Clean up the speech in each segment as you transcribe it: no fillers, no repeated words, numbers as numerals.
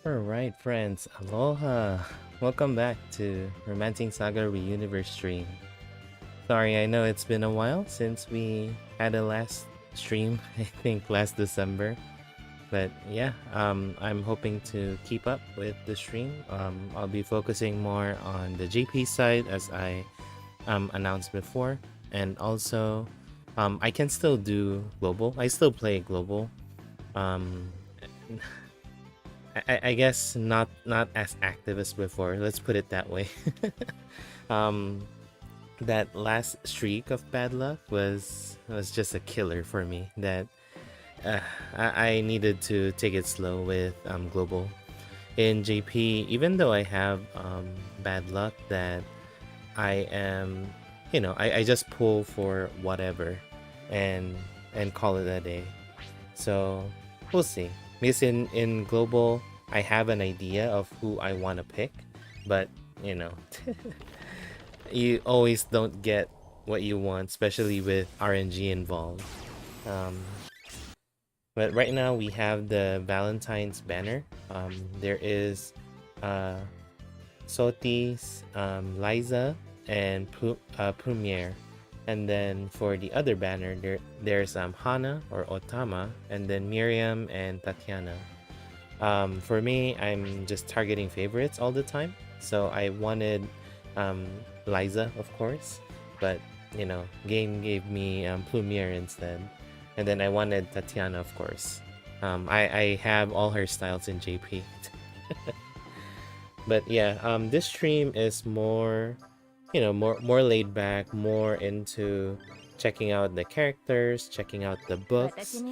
Alright friends, aloha! Welcome back to Romancing Saga Reuniverse stream. Sorry, I know it's been a while since we had a last stream, I think last December. But yeah, I'm hoping to keep up with the stream. I'll be focusing more on the JP side as I announced before. And also, I can still do global. I still play global. Um, I guess not as active as before. Let's put it that way. um, that last streak of bad luck was just a killer for me. That I needed to take it slow with global. In JP, even though I have bad luck, that I am, I just pull for whatever, and call it a day. So we'll see. Because in global, I have an idea of who I want to pick, but you always don't get what you want, especially with RNG involved. Um, but right now we have the Valentine's banner. There is Sotis, Liza, and Premiere. And then for the other banner, there's Hana or Otama, and then Miriam and Tatiana. For me, I'm just targeting favorites all the time. So I wanted Liza, of course, but game gave me Plumiere instead. And then I wanted Tatiana, of course. I have all her styles in JP. But yeah, this stream is more, more laid back, more into checking out the characters, checking out the books.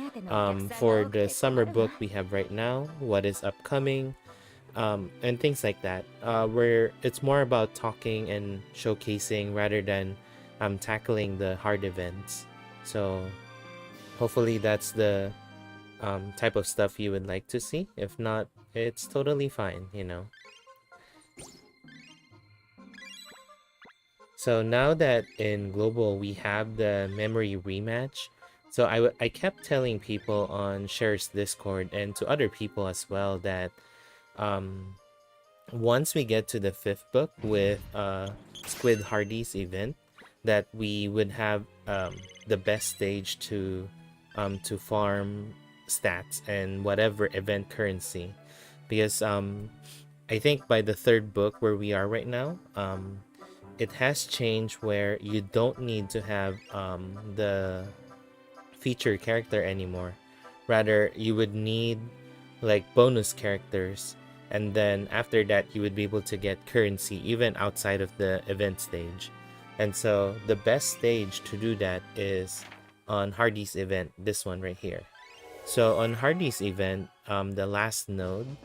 For the summer book we have right now, what is upcoming, and things like that. Where it's more about talking and showcasing rather than tackling the hard events. So hopefully that's the type of stuff you would like to see. If not, it's totally fine, So now that in global we have the memory rematch, so I kept telling people on Share's Discord and to other people as well that once we get to the 5th book with Squid Hardy's event, that we would have the best stage to farm stats and whatever event currency, because I think by the 3rd book where we are right now, it has changed where you don't need to have the feature character anymore. Rather, you would need like bonus characters, and then after that you would be able to get currency even outside of the event stage. And so the best stage to do that is on Hardy's event, this one right here. So on Hardy's event, the last node,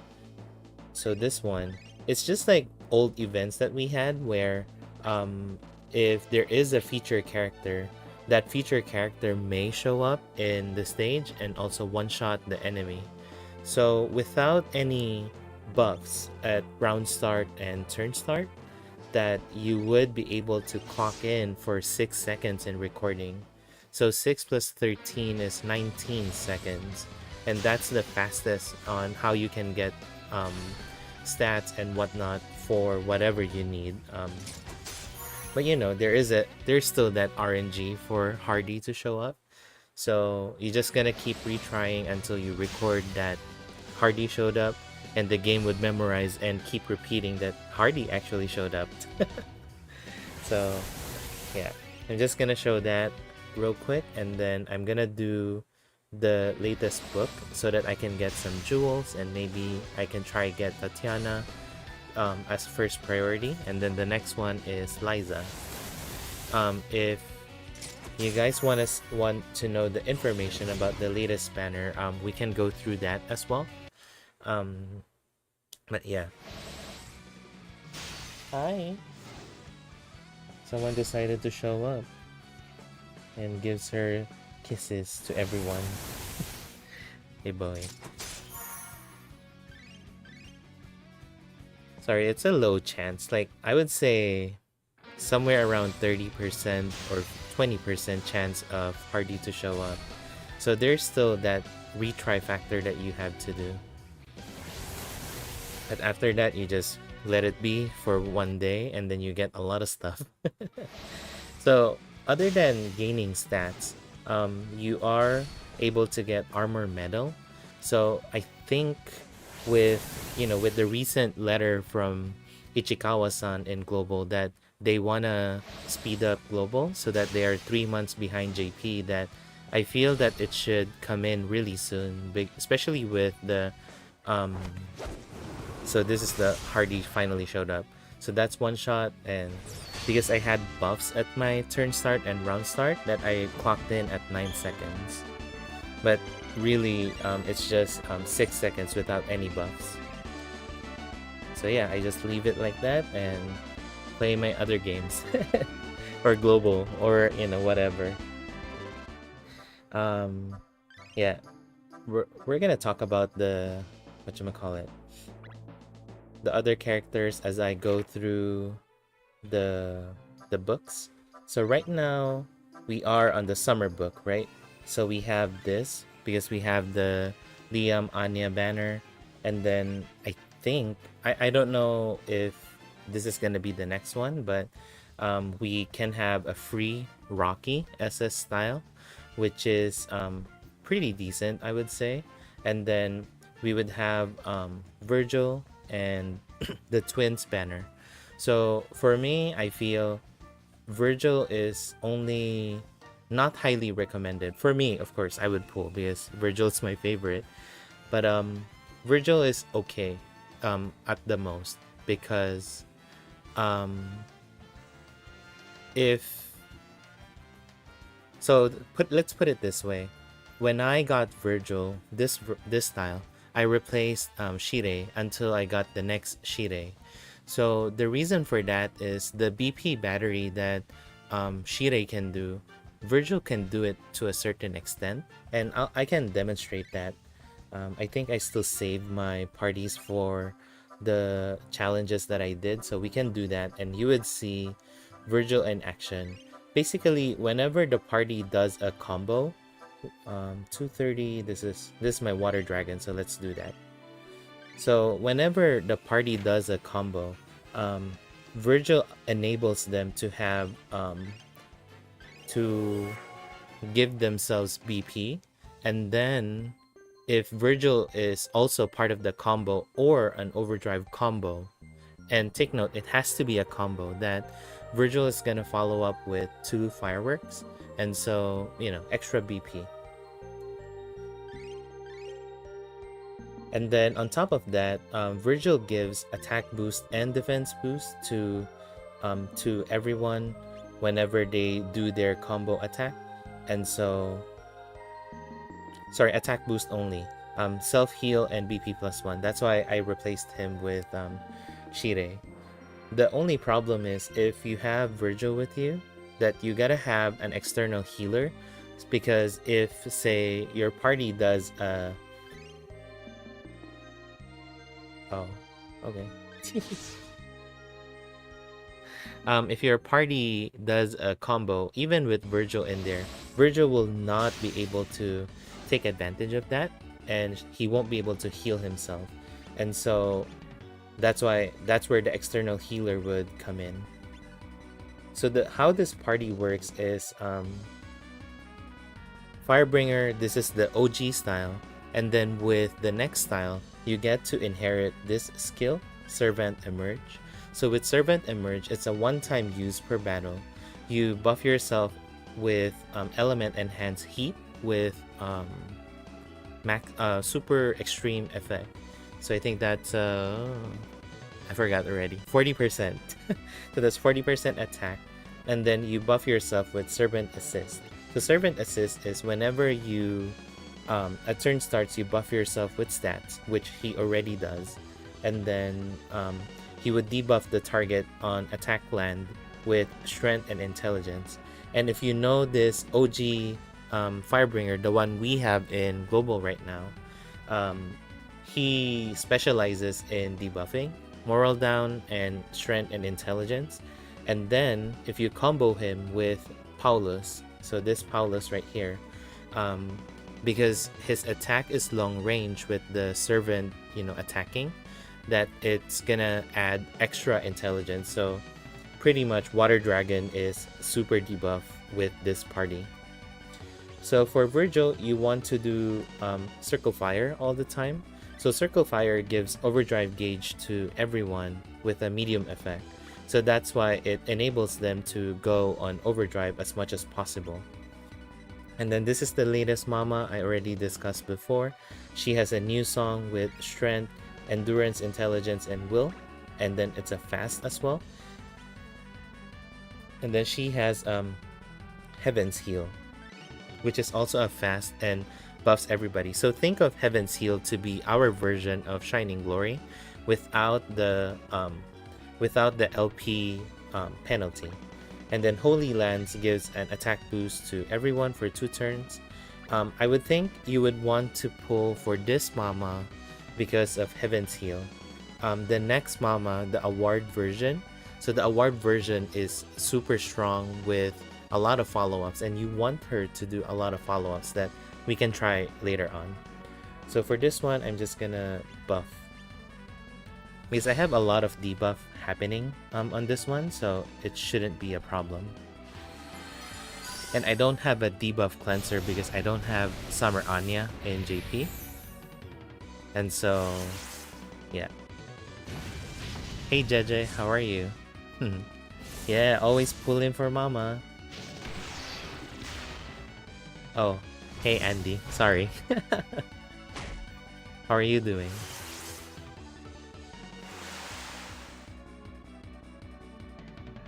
so this one, it's just like old events that we had where if there is a feature character, that feature character may show up in the stage and also one-shot the enemy. So without any buffs at round start and turn start, that you would be able to clock in for 6 seconds in recording. So 6 plus 13 is 19 seconds, and that's the fastest on how you can get stats and whatnot for whatever you need. But there's still that RNG for Hardy to show up. So you're just gonna keep retrying until you record that Hardy showed up, and the game would memorize and keep repeating that Hardy actually showed up. So yeah, I'm just gonna show that real quick, and then I'm gonna do the latest book so that I can get some jewels, and maybe I can try get Tatiana as first priority, and then the next one is Liza. If you guys want to know the information about the latest banner, we can go through that as well. But yeah. Hi. Someone decided to show up and gives her kisses to everyone. Hey boy. Sorry, it's a low chance. Like, I would say somewhere around 30% or 20% chance of Hardy to show up. So there's still that retry factor that you have to do. But after that, you just let it be for one day, and then you get a lot of stuff. So other than gaining stats, you are able to get armor medal. So I think with with the recent letter from Ichikawa-san in Global that they wanna speed up Global so that they are 3 months behind JP, that I feel that it should come in really soon, especially with the so this is the Hardy finally showed up. So that's one shot, and because I had buffs at my turn start and round start, that I clocked in at 9 seconds. But really, it's just 6 seconds without any buffs. So yeah, I just leave it like that and play my other games. Or Global, or whatever. Yeah, we're gonna talk about the whatchamacallit, the other characters as I go through the books. So right now we are on the summer book, right? So we have this because we have the Liam Anya banner, and then I think I don't know if this is gonna be the next one, but we can have a free Rocky SS style, which is pretty decent, I would say. And then we would have Virgil and the twins banner. So for me, I feel Virgil is only not highly recommended. For me, of course, I would pull because Virgil is my favorite. But Virgil is okay at the most, because if so let's put it this way. When I got Virgil this style, I replaced Shirei until I got the next Shirei. So the reason for that is the BP battery that Shirei can do, Virgil can do it to a certain extent, and I can demonstrate that. I think I still saved my parties for the challenges that I did, so we can do that, and you would see Virgil in action. Basically, whenever the party does a combo, 230, this is my water dragon, so let's do that. So whenever the party does a combo, Virgil enables them to have to give themselves BP, and then if Virgil is also part of the combo or an overdrive combo, and take note, it has to be a combo, that Virgil is gonna follow up with 2 fireworks, and so extra BP. And then on top of that, Virgil gives attack boost and defense boost to everyone whenever they do their combo attack. And so, sorry, attack boost only. Self heal and BP +1. That's why I replaced him with Shirei. The only problem is if you have Virgil with you, that you gotta have an external healer, because if, say, your party does a oh, okay. If your party does a combo, even with Virgil in there, Virgil will not be able to take advantage of that, and he won't be able to heal himself. And so that's where the external healer would come in. So how this party works is Firebringer, this is the OG style, and then with the next style, you get to inherit this skill, Servant Emerge. So with Servant Emerge, it's a one-time use per battle. You buff yourself with Element Enhance Heat with super extreme effect. So I think that's I forgot already. 40%. So that's 40% attack. And then you buff yourself with Servant Assist. So Servant Assist is whenever you a turn starts, you buff yourself with stats, which he already does, and then he would debuff the target on attack land with strength and intelligence. And if you know this OG Firebringer, the one we have in Global right now, he specializes in debuffing moral down and strength and intelligence. And then if you combo him with Paulus, so this Paulus right here, because his attack is long range with the servant attacking, that it's gonna add extra intelligence. So pretty much Water Dragon is super debuff with this party. So for Virgil, you want to do Circle Fire all the time. So Circle Fire gives overdrive gauge to everyone with a medium effect. So that's why it enables them to go on overdrive as much as possible. And then this is the latest Mama I already discussed before. She has a new song with strength, endurance, intelligence, and will. And then it's a fast as well. And then she has Heaven's Heal, which is also a fast and buffs everybody. So think of Heaven's Heal to be our version of Shining Glory without the LP penalty. And then Holy Lands gives an attack boost to everyone for 2 turns. I would think you would want to pull for this Mama because of Heaven's Heal. The next Mama, the Award version. So the Award version is super strong with a lot of follow-ups, and you want her to do a lot of follow-ups that we can try later on. So for this one, I'm just gonna buff, because I have a lot of debuff happening on this one, so it shouldn't be a problem. And I don't have a debuff cleanser because I don't have Summer Anya in JP. And so, yeah. Hey JJ, how are you? Yeah, always pull in for Mama. Oh, hey Andy, sorry. How are you doing?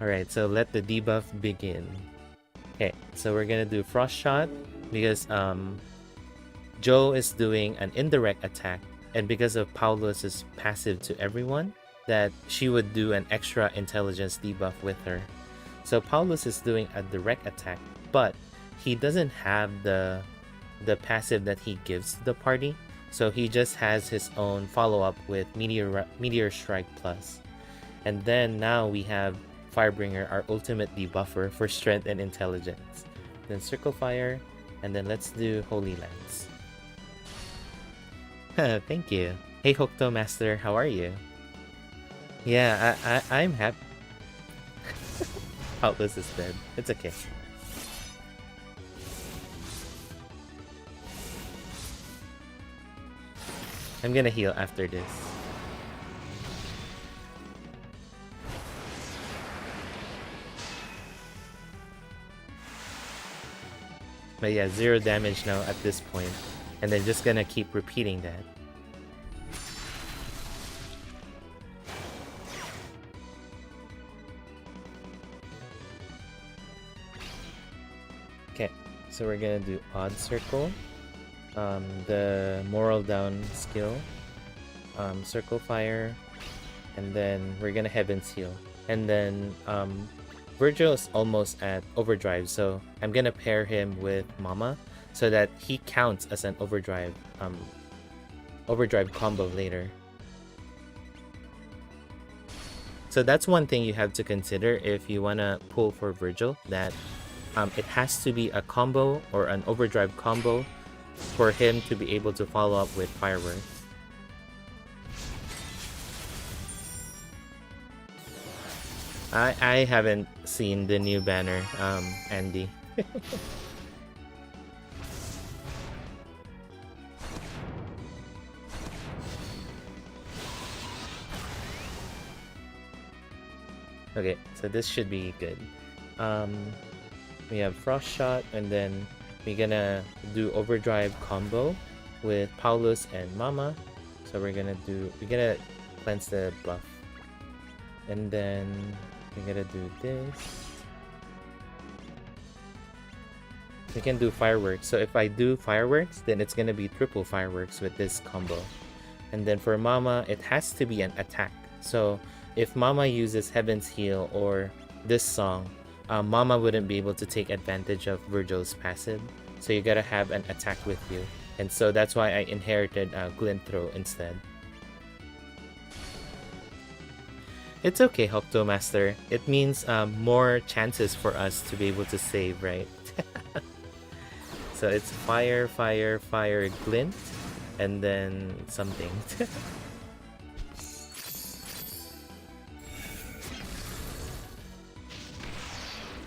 Alright, so let the debuff begin. Okay, so we're gonna do Frost Shot because Joe is doing an indirect attack, and because of Paulus's passive to everyone, that she would do an extra intelligence debuff with her. So Paulus is doing a direct attack, but he doesn't have the passive that he gives to the party, so he just has his own follow-up with Meteor Strike Plus. And then now we have Firebringer, our ultimate debuffer for strength and intelligence. Then Circle Fire, and then let's do Holy Lands. Thank you. Hey Hokuto Master, how are you? Yeah, I'm happy. Paulus is dead. It's okay. I'm gonna heal after this. But yeah, 0 damage now at this point. And then just gonna keep repeating that. Okay, so we're gonna do Odd Circle. The Moral Down skill. Circle Fire. And then we're gonna Heaven's Heal. And then Virgil is almost at overdrive, so I'm gonna pair him with Mama so that he counts as an overdrive combo later. So that's one thing you have to consider if you wanna pull for Virgil, that it has to be a combo or an overdrive combo for him to be able to follow up with Fireworks. I haven't seen the new banner, Andy. Okay, so this should be good. We have Frost Shot, and then we're gonna do Overdrive combo with Paulus and Mama. So we're gonna cleanse the buff. And then we're gonna do this. We can do Fireworks. So if I do Fireworks, then it's gonna be triple Fireworks with this combo. And then for Mama, it has to be an attack. So if Mama uses Heaven's Heal or this song, Mama wouldn't be able to take advantage of Virgil's passive. So you gotta have an attack with you. And so that's why I inherited Glint Throw instead. It's okay, Hokuto Master. It means more chances for us to be able to save, right? So it's Fire, Fire, Fire, Glint, and then something.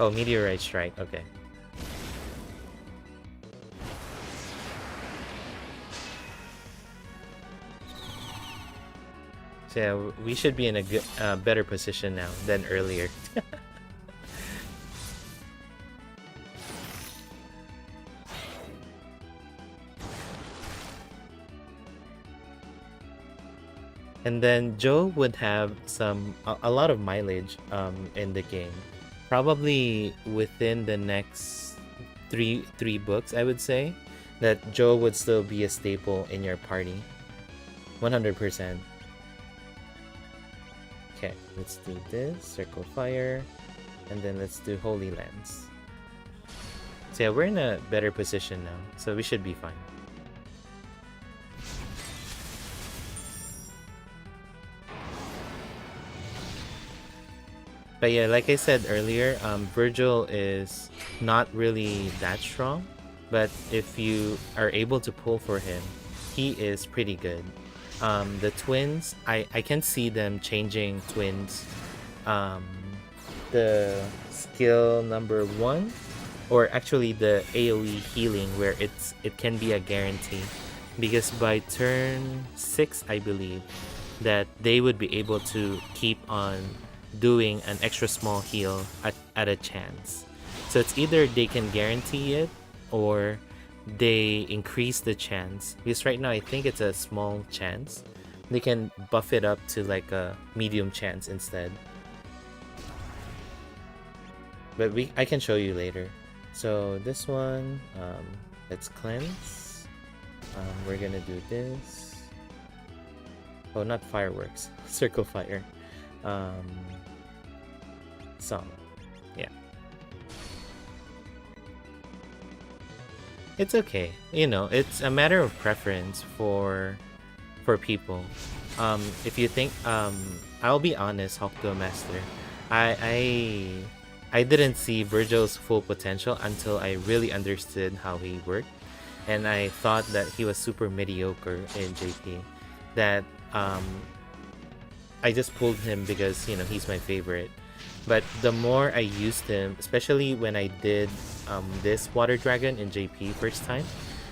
Oh, meteorite strike. Okay. So yeah, we should be in a good, better position now than earlier. And then Joe would have a lot of mileage in the game, probably within the next three books. I would say that Joe would still be a staple in your party, 100%. Okay, let's do this circle fire, and then let's do holy lance. So yeah, we're in a better position now, so we should be fine. But yeah, like I said earlier, Virgil is not really that strong. But if you are able to pull for him, he is pretty good. The twins, I can see them changing twins. The skill number 1, or actually the AoE healing, where it can be a guarantee. Because by turn 6, I believe, that they would be able to keep on doing an extra small heal at a chance. So it's either they can guarantee it or they increase the chance. Because right now I think it's a small chance. They can buff it up to like a medium chance instead. But I can show you later. So this one, let's cleanse. We're gonna do this. Oh, not fireworks. Circle fire. Song. Yeah. It's okay. You know, it's a matter of preference for people. If you think, I'll be honest, Hokuto Master. I didn't see Virgil's full potential until I really understood how he worked, and I thought that he was super mediocre in JP. That I just pulled him because, you know, he's my favorite. But the more I used him, especially when I did this Water Dragon in JP first time,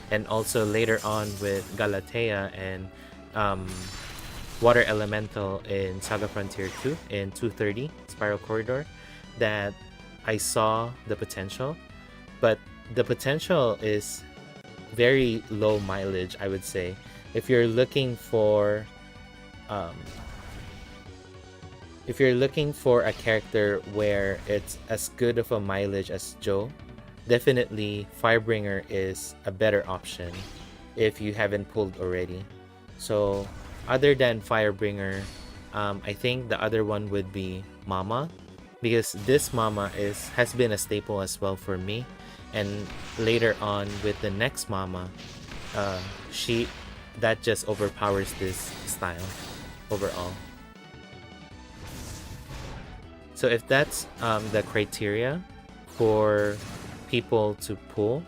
and also later on with Galatea and Water Elemental in SaGa Frontier 2 in 230 Spiral Corridor, that I saw the potential. But the potential is very low mileage, I would say. If you're looking for a character where it's as good of a mileage as Joe, definitely Firebringer is a better option if you haven't pulled already. So other than Firebringer, I think the other one would be Mama, because this Mama has been a staple as well for me. And later on with the next Mama, that just overpowers this style overall. So if that's the criteria for people to pull,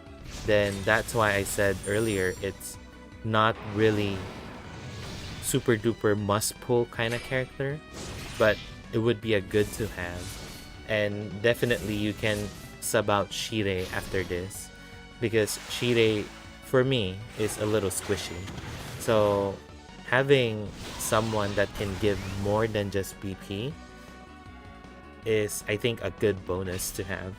then that's why I said earlier it's not really super duper must pull kind of character, but it would be a good to have. And definitely you can sub out Shire after this, because Shire for me is a little squishy. So having someone that can give more than just BP is, I think, a good bonus to have.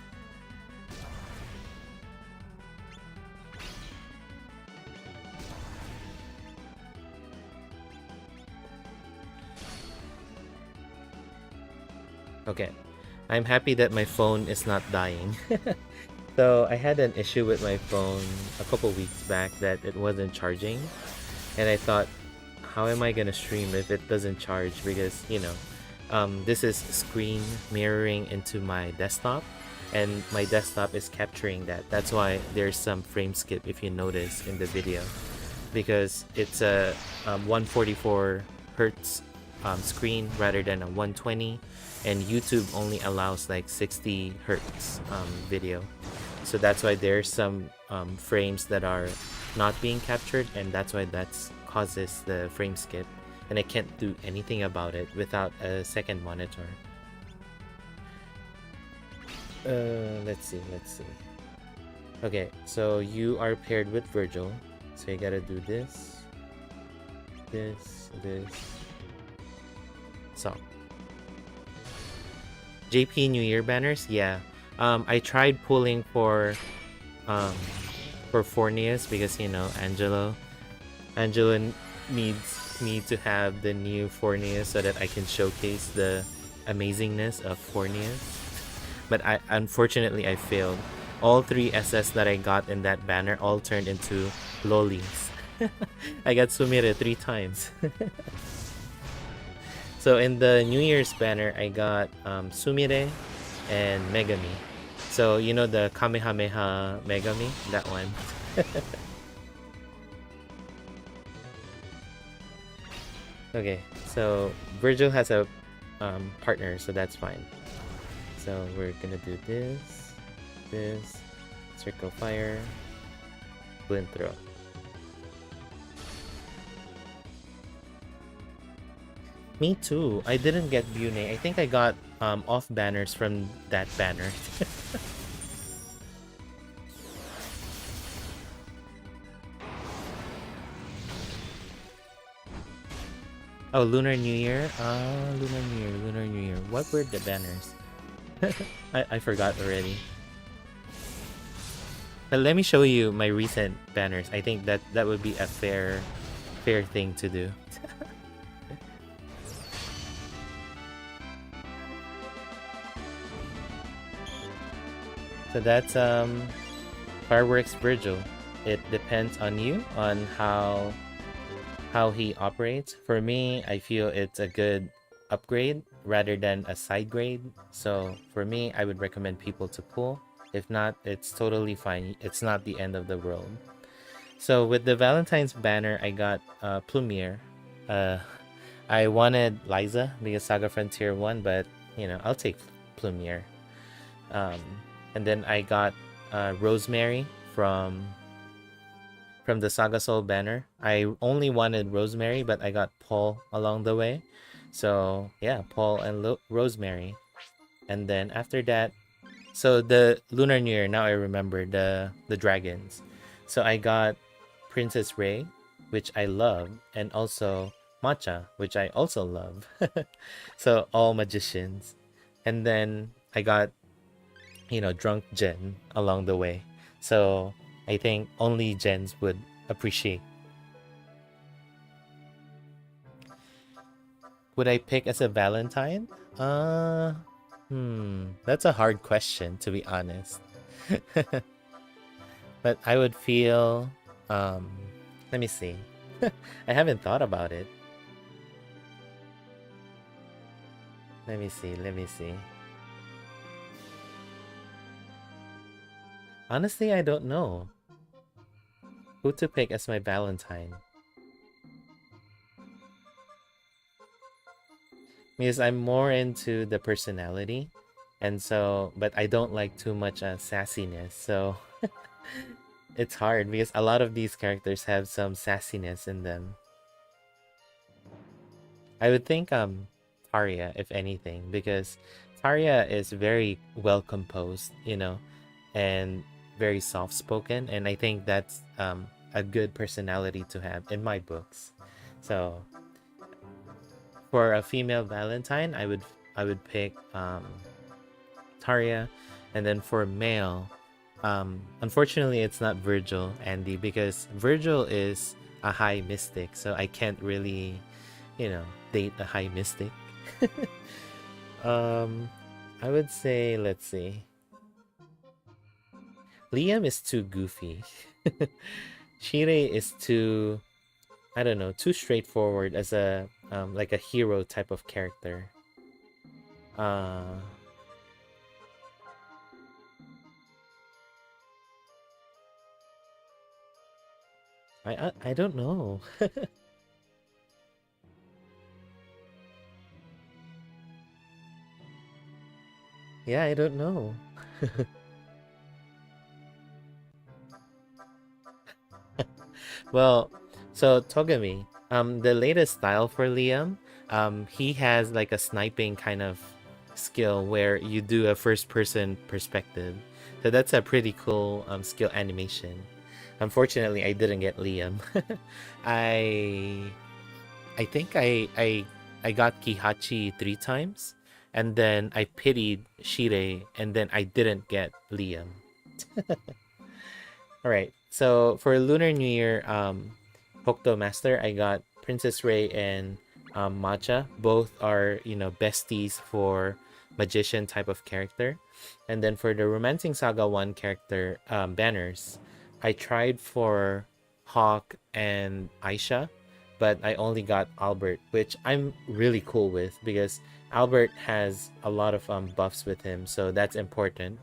Okay, I'm happy that my phone is not dying. So I had an issue with my phone a couple weeks back that it wasn't charging, and I thought, how am I gonna stream if it doesn't charge? Because, you know, this is screen mirroring into my desktop, and my desktop is capturing that. That's why there's some frame skip if you notice in the video, because it's a 144 hertz screen rather than a 120, and YouTube only allows like 60 hertz video. So that's why there's some frames that are not being captured, and that's why that causes the frame skip. And I can't do anything about it without a second monitor. Let's see. Okay, so you are paired with Virgil, so you gotta do this, this. So, JP New Year banners, yeah. I tried pulling for Fornius because Angelo needs me to have the new Fornius so that I can showcase the amazingness of Fornius. But unfortunately I failed. All 3 SS that I got in that banner all turned into lolis. I got Sumire 3 times. So in the New Year's banner, I got Sumire and Megami. So the Kamehameha Megami, that one. Okay, so Virgil has a partner, so that's fine. So we're gonna do this, circle fire, blink throw. Me too. I didn't get Bune. I think I got off banners from that banner. Oh, Lunar New Year? Lunar New Year. What were the banners? I forgot already. But let me show you my recent banners. I think that would be a fair thing to do. So that's Fireworks Virgil. It depends on you on how he operates. For me, I feel it's a good upgrade rather than a side grade. So for me, I would recommend people to pull. If not, it's totally fine. It's not the end of the world. So with the Valentine's banner, I got Plumier. I wanted Liza because SaGa Frontier won, but I'll take Plumier. And then I got Rosemary from the SaGa Soul banner. I only wanted Rosemary, but I got Paul along the way. So yeah, Paul and Rosemary. And then after that, so the Lunar New Year, now I remember the dragons. So I got Princess Ray, which I love, and also Macha, which I also love. So all magicians. And then I got Drunk Jen along the way. So I think only gens would appreciate. Would I pick as a Valentine? That's a hard question, to be honest. But I would feel let me see. I haven't thought about it. Let me see. Honestly, I don't know who to pick as my Valentine. Because I'm more into the personality, and so, but I don't like too much sassiness, so it's hard because a lot of these characters have some sassiness in them. I would think Taria, if anything, because Taria is very well composed, and very soft-spoken, and I think that's a good personality to have in my books. So for a female Valentine, I would pick Taria, and then for male, unfortunately it's not Virgil, Andy, because Virgil is a high mystic, so I can't really date a high mystic. I would say, let's see, Liam is too goofy. Shire is too, I don't know, too straightforward as a like a hero type of character. I don't know. Yeah, I don't know. Well, so Togami, the latest style for Liam, he has like a sniping kind of skill where you do a first-person perspective. So that's a pretty cool skill animation. Unfortunately, I didn't get Liam. I I think I got Kihachi 3 times, and then I pitied Shire, and then I didn't get Liam. All right. So for Lunar New Year, Hokuto Master, I got Princess Ray and Macha. Both are besties for magician type of character. And then for the Romancing Saga 1 character banners, I tried for Hawk and Aisha, but I only got Albert, which I'm really cool with because Albert has a lot of buffs with him, so that's important.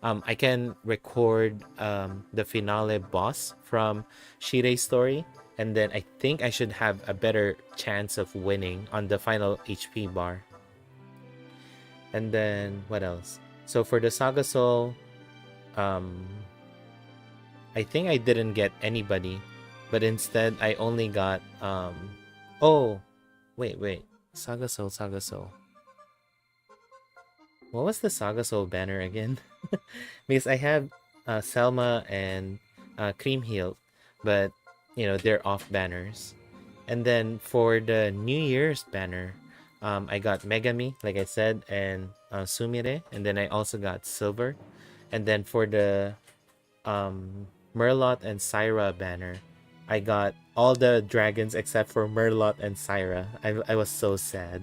I can record the finale boss from Shire's story, and then I think I should have a better chance of winning on the final HP bar. And then what else? So for the Saga Soul, I think I didn't get anybody, but instead I only got oh, wait. Saga Soul. What was the Saga Soul banner again? Because I have Selma and Cream Hill, but they're off banners. And then for the New Year's banner, I got Megami, like I said, and Sumire, and then I also got Silver. And then for the Merlot and Syra banner, I got all the dragons except for Merlot and Syra. I was so sad.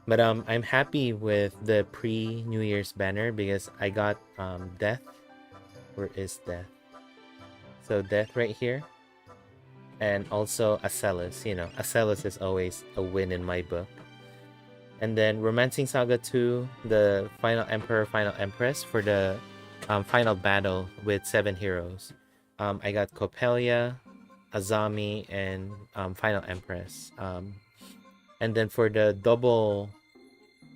But I'm happy with the pre-New Year's banner because I got Death. Where is Death? So Death right here. And also Acellus. Acellus is always a win in my book. And then Romancing Saga 2, the Final Emperor, Final Empress for the final battle with 7 heroes. I got Coppelia, Azami, and Final Empress. And then for the double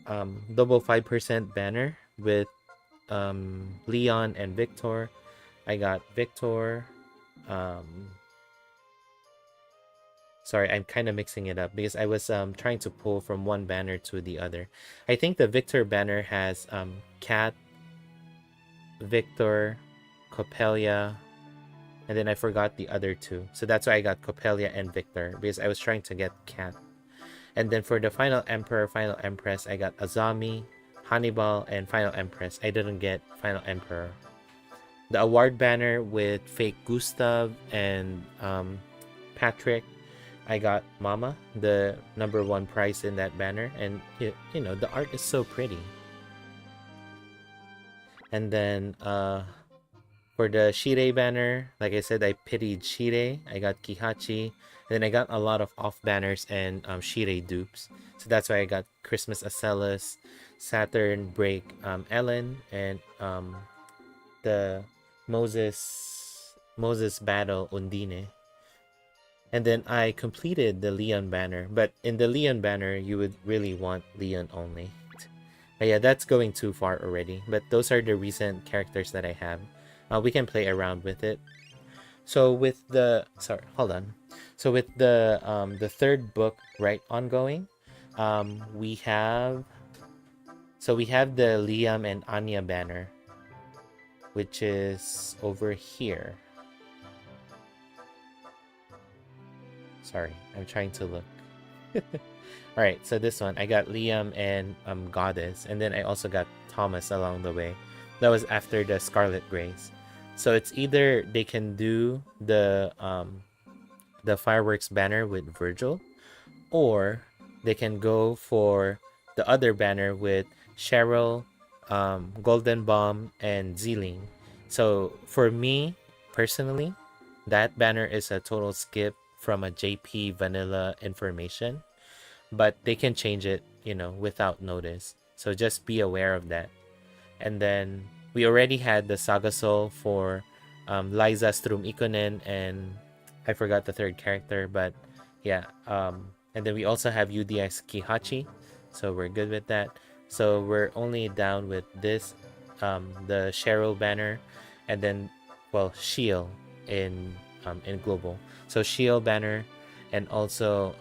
5% banner with Leon and Victor, I got Victor. Sorry, I'm kind of mixing it up because I was trying to pull from one banner to the other. I think the Victor banner has Cat, Victor, Coppelia, and then I forgot the other two. So that's why I got Coppelia and Victor because I was trying to get Cat. And then for the Final Emperor, Final Empress, I got Azami, Hannibal, and Final Empress. I didn't get Final Emperor. The award banner with fake Gustav and Patrick, I got Mama, the #1 prize in that banner. And, the art is so pretty. And then for the Shire banner, like I said, I pitied Shire. I got Kihachi. And then I got a lot of off banners and Shire dupes. So that's why I got Christmas Acellus, Saturn Break Ellen, and the Moses Battle Undine. And then I completed the Leon banner. But in the Leon banner, you would really want Leon only. But yeah, that's going too far already. But those are the recent characters that I have. We can play around with it. So with the So with the third book ongoing, we have the Liam and Anya banner, which is over here. Sorry, I'm trying to look. All right, so this one I got Liam and Goddess, and then I also got Thomas along the way. That was after the Scarlet Grace. So it's either they can do the fireworks banner with Virgil, or they can go for the other banner with Cheryl, Golden Bomb, and Zealing. So for me personally, that banner is a total skip from a JP vanilla information, but they can change it, without notice. So just be aware of that. And then we already had the Saga Soul for Liza Strum Ikonen, and I forgot the third character, but yeah. And then we also have UDX Kihachi, so we're good with that. So we're only down with this, the Cheryl banner, and then, Shield in global. So Shield banner, and also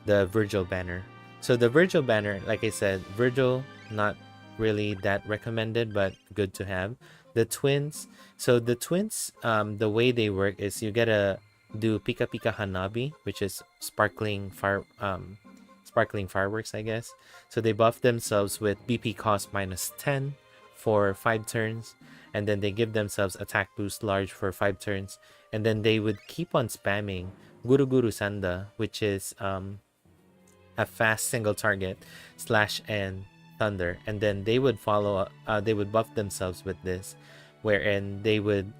the Virgil banner. So the Virgil banner, like I said, Virgil, not really that recommended, but good to have. The twins, so the twins, the way they work is you gotta do Pika Pika Hanabi, which is sparkling fireworks, I guess. So they buff themselves with BP cost -10 for 5 turns, and then they give themselves attack boost large for 5 turns, and then they would keep on spamming Guru Guru Sanda, which is a fast single target slash and thunder, and then they would follow they would buff themselves with this, wherein they would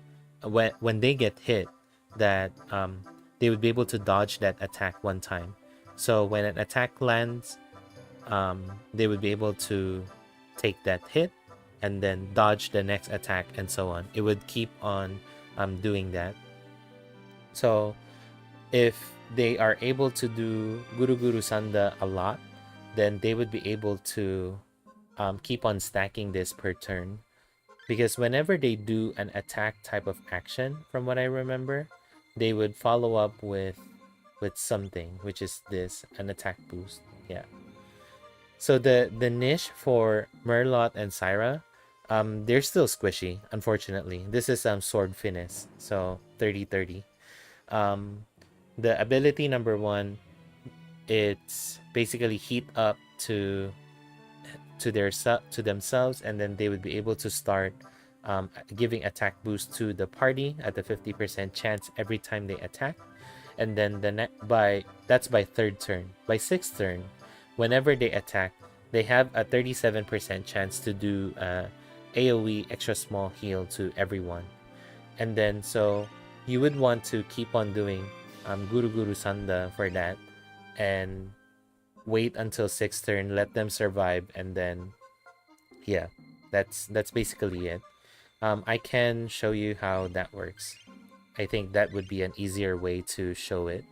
when they get hit, that they would be able to dodge that attack one time. So when an attack lands, they would be able to take that hit and then dodge the next attack, and so on. It would keep on doing that. So if they are able to do Guru Guru Sanda a lot, then they would be able to keep on stacking this per turn. Because whenever they do an attack type of action, from what I remember, they would follow up with something, which is this, an attack boost. Yeah. So the niche for Merlot and Syra, they're still squishy, unfortunately. This is sword finesse, so 30-30. The ability number 1, it's basically heat up to themselves, and then they would be able to start giving attack boost to the party at the 50% chance every time they attack. And then that's by 3rd turn. By 6th turn, whenever they attack, they have a 37% chance to do AoE extra small heal to everyone. And then so you would want to keep on doing Guru Guru Sanda for that, and wait until 6th turn, let them survive, and then yeah, that's basically it. I can show you how that works. I think that would be an easier way to show it.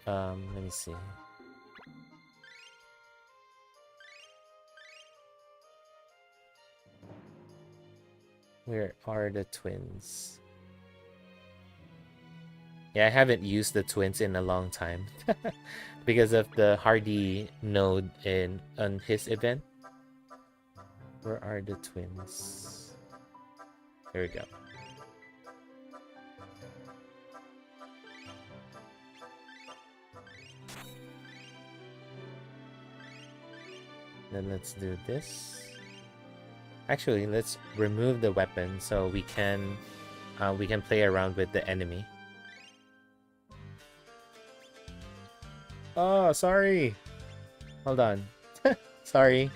Let me see. Where are the twins? Yeah, I haven't used the twins in a long time because of the Hardy node on his event. Where are the twins? There we go. Then let's do this. Actually, let's remove the weapon so we can play around with the enemy. Oh, sorry. Hold on. Sorry.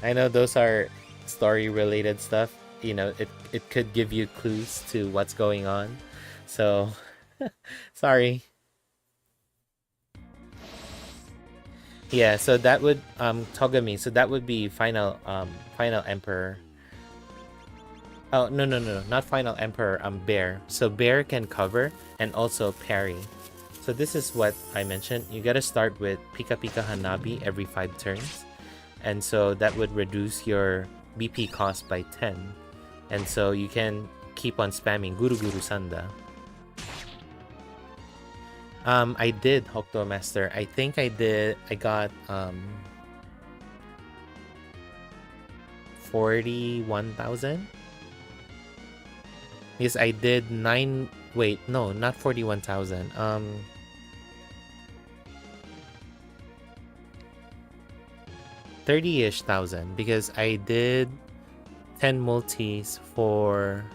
I know those are story-related stuff. You know, it could give you clues to what's going on. So, sorry. Yeah, so that would Togami, so that would be final Emperor. Oh, no, not final Emperor, Bear. So Bear can cover and also parry. So this is what I mentioned. You gotta start with Pika Pika Hanabi every 5 turns. And so that would reduce your BP cost by 10. And so you can keep on spamming Guru Guru Sanda. I did Hokuto Master. I think I got 41,000. Yes, I did 9. Wait, no, not 41,000. 30-ish thousand, because I did 10 multis for,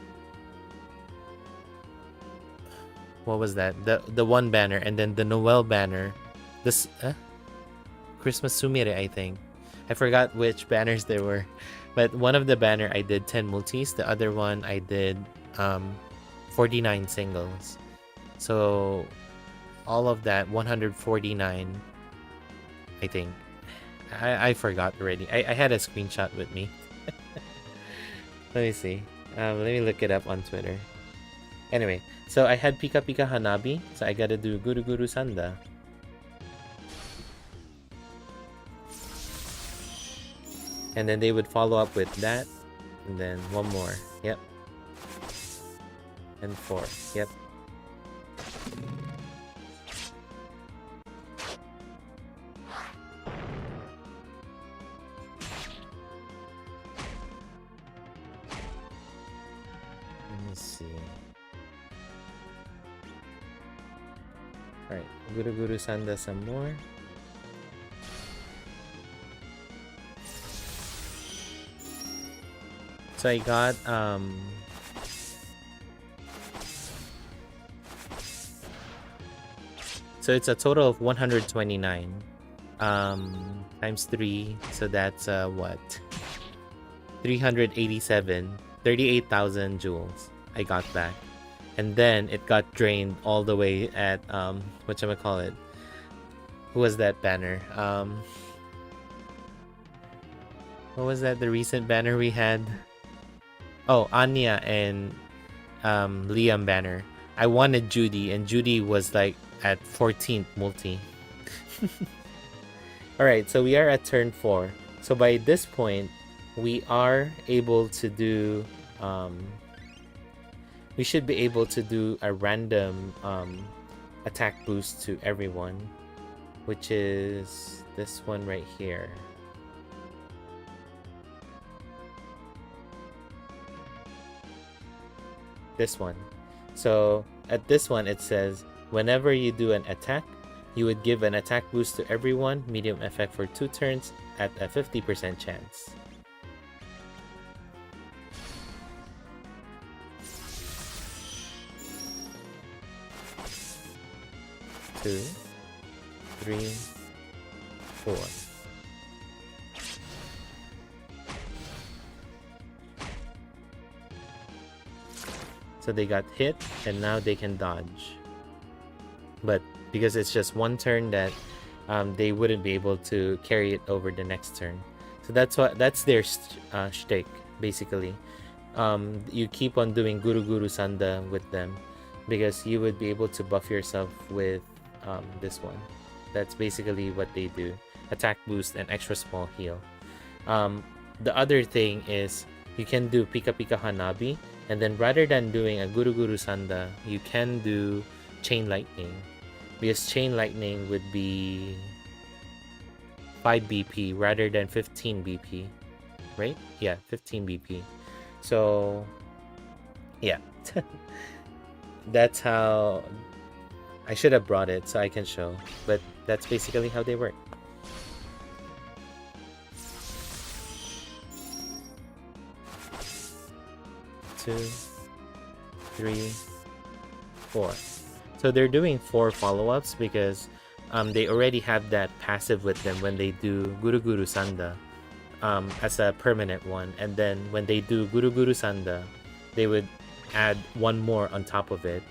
what was that? The one banner, and then the Noel banner. This Christmas Sumire, I think. I forgot which banners there were. But one of the banner I did 10 multis, the other one I did 49 singles. So all of that 149, I think. I forgot already. I had a screenshot with me. Let me see. Let me look it up on Twitter. Anyway, so I had Pika Pika Hanabi, so I gotta do Guru Guru Sanda. And then they would follow up with that, and then one more. Yep. And 4. Yep. Alright, Guru Sanda some more. So I got so it's a total of 129 times 3, so that's what, 387, 38,000 jewels I got back. And then it got drained all the way at whatchamacallit, who was that banner, what was that, the recent banner we had? Oh, Anya and Liam banner. I wanted Judy, and Judy was like at 14th multi. Alright, so we are at turn 4. So by this point, we are able to do we should be able to do a random attack boost to everyone, which is this one right here. This one. So at this one it says whenever you do an attack, you would give an attack boost to everyone, medium effect for 2 turns at a 50% chance. Two, 3, 4. So they got hit, and now they can dodge. But because it's just one turn, that they wouldn't be able to carry it over the next turn. So that's their shtick, basically. You keep on doing Guru Sanda with them, because you would be able to buff yourself with this one. That's basically what they do. Attack boost and extra small heal. The other thing is you can do Pika Pika Hanabi, and then rather than doing a Guru Sanda, you can do Chain Lightning, because Chain Lightning would be 5 BP rather than 15 BP, right? Yeah, 15 BP. So yeah, that's how I should have brought it so I can show, but that's basically how they work. Two, 3, 4. So they're doing 4 follow-ups because they already have that passive with them when they do Guru Sanda as a permanent one, and then when they do Guru Sanda, they would add one more on top of it.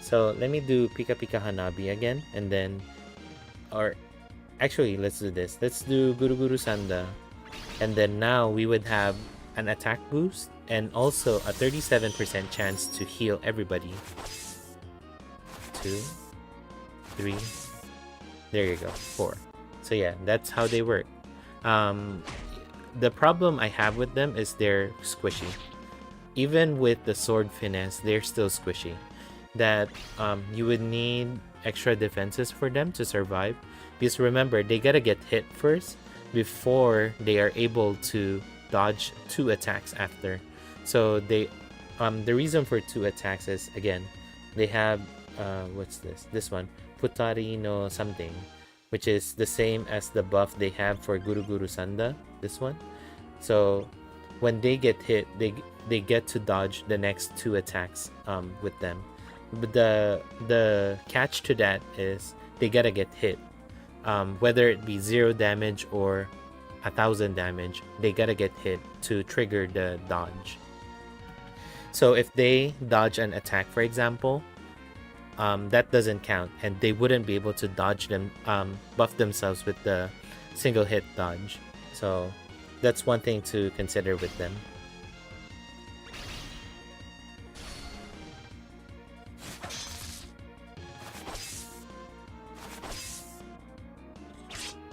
So let me do Pika Pika Hanabi again, and then, or actually let's do this. Let's do Guru Sanda, and then now we would have an attack boost and also a 37% chance to heal everybody. 2, 3, there you go, 4. So yeah, that's how they work. The problem I have with them is they're squishy. Even with the sword finesse, they're still squishy. That you would need extra defenses for them to survive, because remember, they gotta get hit first before they are able to dodge 2 attacks after. So they the reason for 2 attacks is, again, they have what's this one, Futari no something, which is the same as the buff they have for Guru Sanda, this one. So when they get hit, they get to dodge the next 2 attacks with them. But the catch to that is they gotta get hit, whether it be 0 damage or 1,000 damage, they gotta get hit to trigger the dodge. So if they dodge an attack, for example, that doesn't count, and they wouldn't be able to dodge them, buff themselves with the single hit dodge. So that's one thing to consider with them.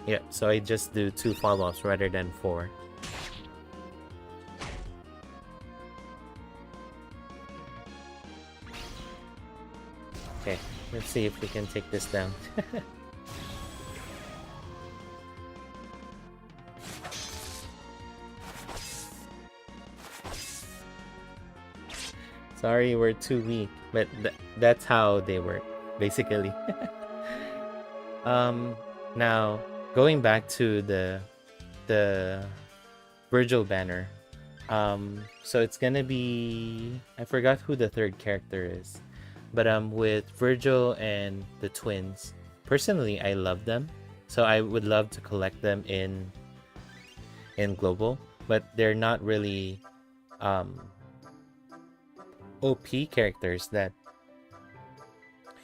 Yeah, so I just do 2 follow-ups rather than 4. Okay, let's see if we can take this down. Sorry, we're too weak, but that's how they work. basically. um Now, going back to the Virgil banner. So it's gonna be, I forgot who the third character is, but with Virgil and the twins. Personally, I love them, so I would love to collect them in global, but they're not really OP characters that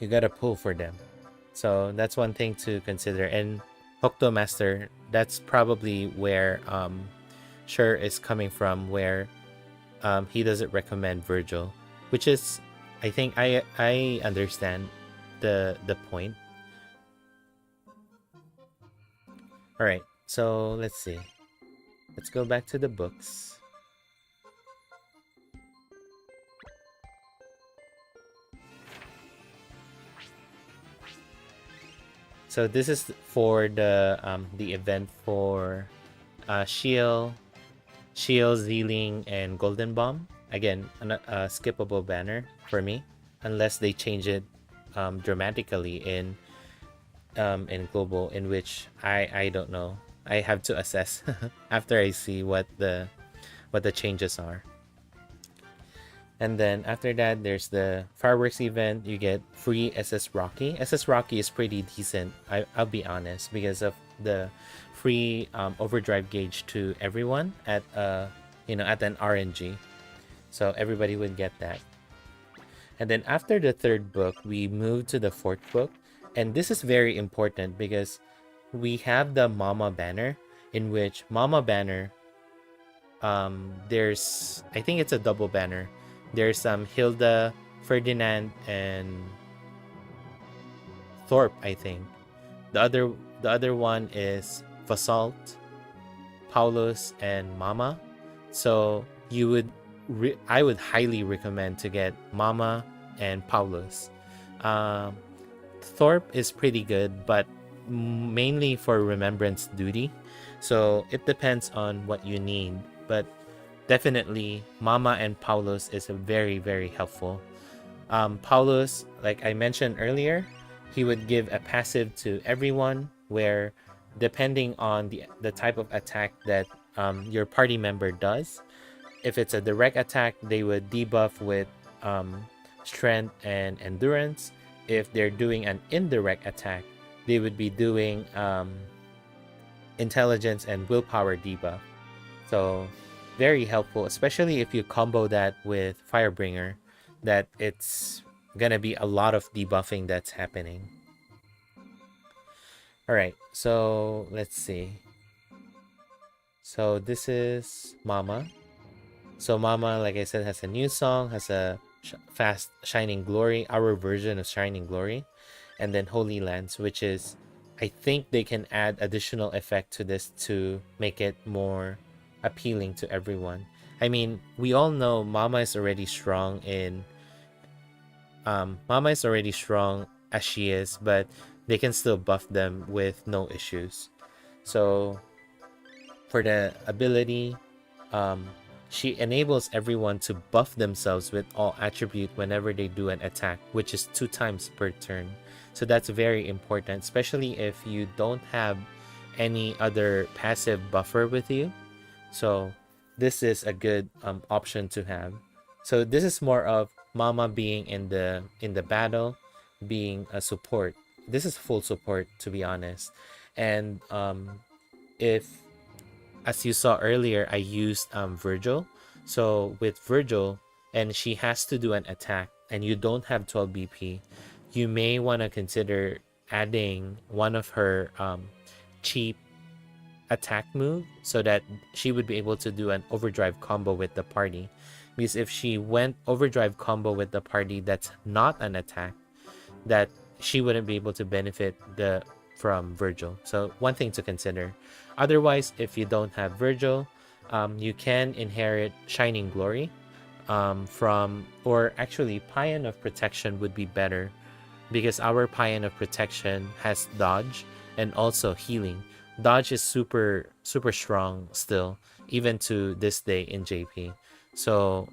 you gotta pull for them. So that's one thing to consider. And Hokuto Master, that's probably where Sure is coming from, where he doesn't recommend Virgil, which is, I think I understand the point. All right, so let's see. Let's go back to the books. So this is for the event for Shield, Zealing, and Golden Bomb. Again, a skippable banner for me, unless they change it dramatically in global, in which I don't know. I have to assess after I see what the changes are. And then after that, there's the fireworks event. You get free SS Rocky. SS Rocky is pretty decent, I'll be honest, because of the free overdrive gauge to everyone at at an RNG. So everybody would get that. And then after the third book, we move to the fourth book. And this is very important because we have the Mama banner, in which Mama banner, there's, I think it's a double banner. There's Hilda, Ferdinand, and Thorpe, I think. The other one is Basalt, Paulus, and Mama. So I would highly recommend to get Mama and Paulus. Thorpe is pretty good, but mainly for remembrance duty. So it depends on what you need, but definitely Mama and Paulus is very, very helpful. Paulus, like I mentioned earlier, he would give a passive to everyone, where depending on the type of attack that your party member does, if it's a direct attack, they would debuff with strength and endurance. If they're doing an indirect attack, they would be doing intelligence and willpower debuff. So very helpful, especially if you combo that with Firebringer, that it's gonna be a lot of debuffing that's happening. Alright, so let's see. So this is Mama. So Mama, like I said, has a new song, has a fast Shining Glory, our version of Shining Glory, and then Holy Lands, which is, I think they can add additional effect to this to make it more appealing to everyone. I mean, we all know Mama is already strong as she is, but they can still buff them with no issues. So for the ability, she enables everyone to buff themselves with all attribute whenever they do an attack, which is 2 times per turn. So that's very important, especially if you don't have any other passive buffer with you. So this is a good option to have. So this is more of Mama being in the battle, being a support. This is full support, to be honest. And if, as you saw earlier, I used Virgil. So with Virgil, and she has to do an attack, and you don't have 12 BP, you may want to consider adding one of her cheap attack move, so that she would be able to do an overdrive combo with the party. Because if she went overdrive combo with the party that's not an attack, that she wouldn't be able to benefit from Virgil. So one thing to consider. Otherwise, if you don't have Virgil, you can inherit Shining Glory or actually Paean of Protection would be better, because our Paean of Protection has dodge and also healing. Dodge is super strong still, even to this day in JP. So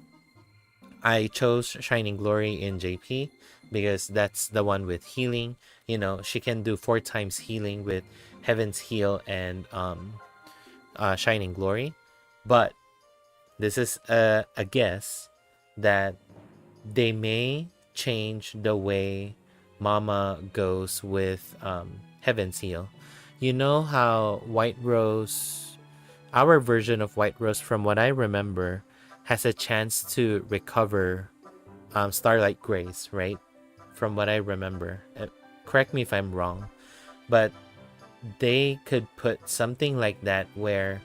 I chose Shining Glory in JP, because that's the one with healing. You know, she can do 4 times healing with Heaven's Heal and Shining Glory. But this is a guess that they may change the way Mama goes with Heaven's Heal. You know how White Rose, our version of White Rose, from what I remember, has a chance to recover Starlight Grace, right? From what I remember. Correct me if I'm wrong. But they could put something like that where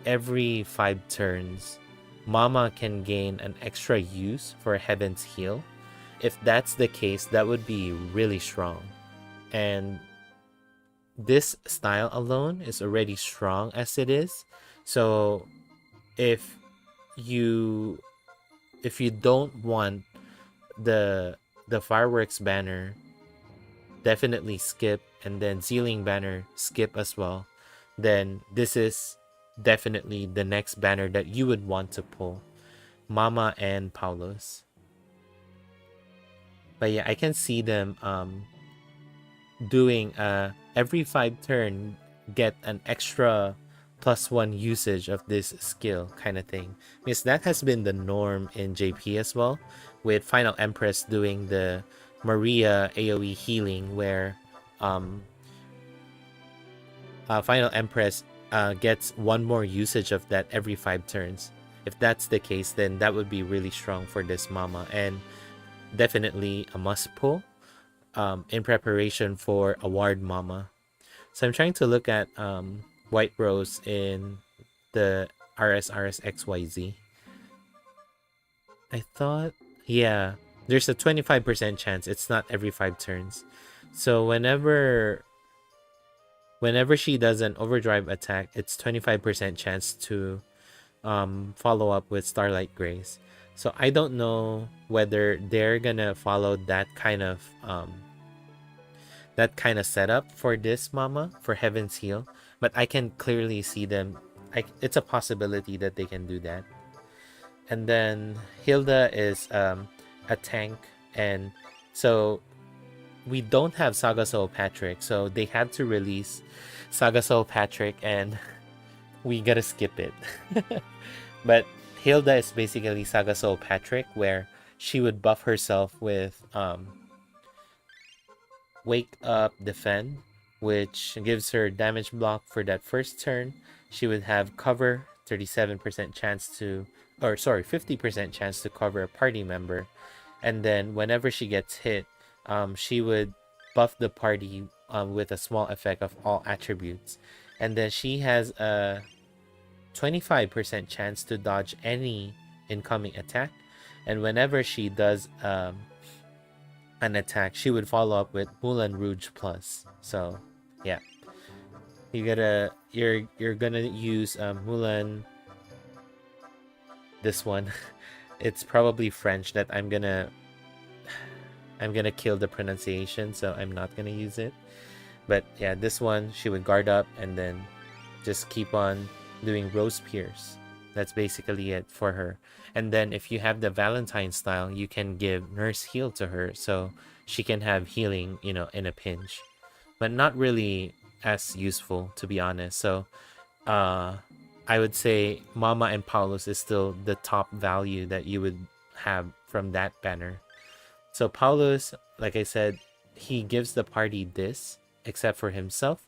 every 5 turns, Mama can gain an extra use for Heaven's Heal. If that's the case, that would be really strong. And this style alone is already strong as it is. So if you don't want the fireworks banner, definitely skip, and then Zealing banner, skip as well. Then this is definitely the next banner that you would want to pull, Mama and Paulos. But yeah, I can see them doing every 5 turn get an extra +1 usage of this skill kind of thing, because that has been the norm in JP as well, with Final Empress doing the Maria AoE healing, where Final Empress gets 1 more usage of that every 5 turns. If that's the case, then that would be really strong for this Mama, and definitely a must pull in preparation for Award Mama. So I'm trying to look at White Rose in the RSXYZ. I thought, yeah, there's a 25% chance. It's not every 5 turns. So whenever she does an overdrive attack, it's 25% chance to follow up with Starlight Grace. So I don't know whether they're gonna follow that kind of setup for this Mama, for Heaven's Heal, but I can clearly see them. It's a possibility that they can do that. And then Hilda is a tank, and so we don't have SaGa Soul Patrick, so they had to release SaGa Soul Patrick, and we gotta skip it. But Hilda is basically SaGa Soul Patrick, where she would buff herself with Wake Up Defend, which gives her damage block for that first turn. She would have cover, 37% chance to, or sorry, 50% chance to cover a party member. And then whenever she gets hit, she would buff the party with a small effect of all attributes. And then she has a 25% chance to dodge any incoming attack. And whenever she does an attack, she would follow up with Moulin Rouge Plus. So yeah, you're gonna use Moulin, this one. It's probably French that I'm gonna kill the pronunciation, so I'm not gonna use it. But yeah, this one, she would guard up and then just keep on doing Rose Pierce. That's basically it for her. And then if you have the Valentine style, you can give Nurse Heal to her, so she can have healing, you know, in a pinch. But not really as useful, to be honest. So I would say Mama and Paulos is still the top value that you would have from that banner. So Paulos, like I said, he gives the party this, except for himself,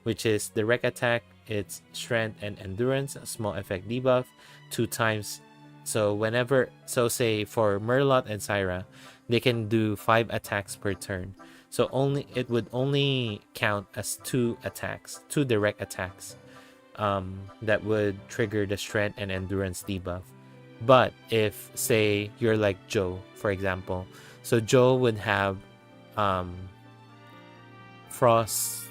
which is direct attack. It's strength and endurance, a small effect debuff, 2 times. So whenever, so say for Merlot and Syra, they can do 5 attacks per turn. So it would only count as 2 attacks, 2 direct attacks, that would trigger the strength and endurance debuff. But if, say, you're like Joe, for example, so Joe would have Frost,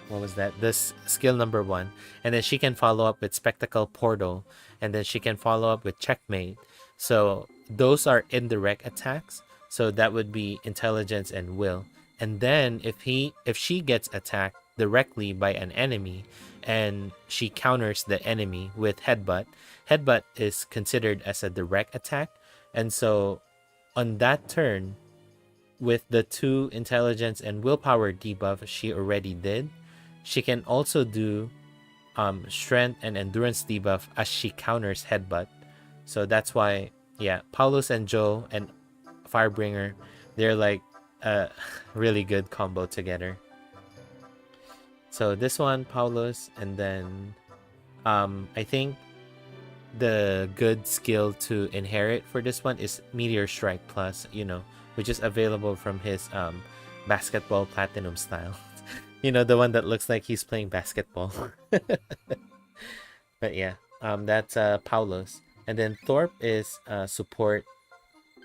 what was that? This skill number 1, and then she can follow up with Spectacle Portal, and then she can follow up with Checkmate. So those are indirect attacks. So that would be Intelligence and Will. And then if she gets attacked directly by an enemy, and she counters the enemy with Headbutt, Headbutt is considered as a direct attack. And so on that turn, with the 2 intelligence and willpower debuff she already did, she can also do strength and endurance debuff as she counters headbutt. So that's why, yeah, Paulus and Joe and Firebringer, they're like a really good combo together. So this one, Paulus, and then I think the good skill to inherit for this one is Meteor Strike Plus, you know, which is available from his basketball platinum style. You know, the one that looks like he's playing basketball. But yeah, that's Paulus. And then Thorpe is support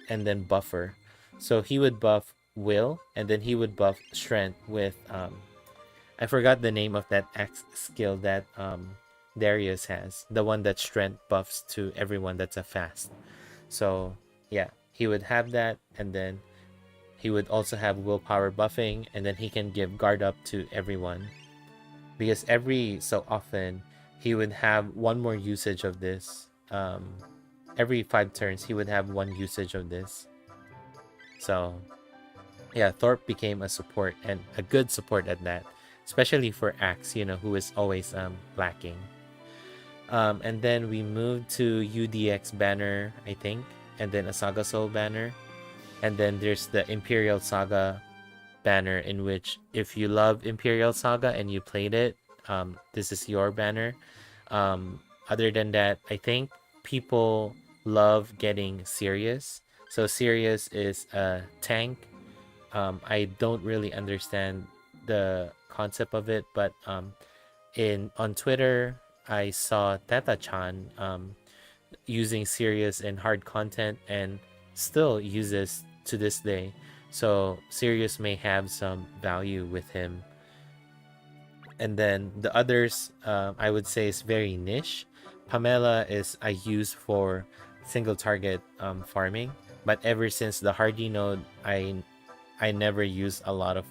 and then buffer. So he would buff will, and then he would buff strength with I forgot the name of that X skill that Darius has, the one that strength buffs to everyone that's a fast. So yeah, he would have that, and then he would also have willpower buffing, and then he can give guard up to everyone, because every so often he would have one more usage of this. Every 5 turns he would have 1 usage of this. So yeah, Thorpe became a support, and a good support at that, especially for Axe, you know, who is always lacking. And then we moved to UDX banner, I think, and then a SaGa Soul banner. And then there's the Imperial Saga banner, in which if you love Imperial Saga and you played it, this is your banner. Other than that, I think people love getting Sirius. So Sirius is a tank. I don't really understand the concept of it, but on Twitter, I saw Teta-chan using Sirius in hard content and still uses to this day. So Sirius may have some value with him. And then the others, I would say, is very niche. Pamela is I use for single target farming, but ever since the Hardy node, I never use a lot of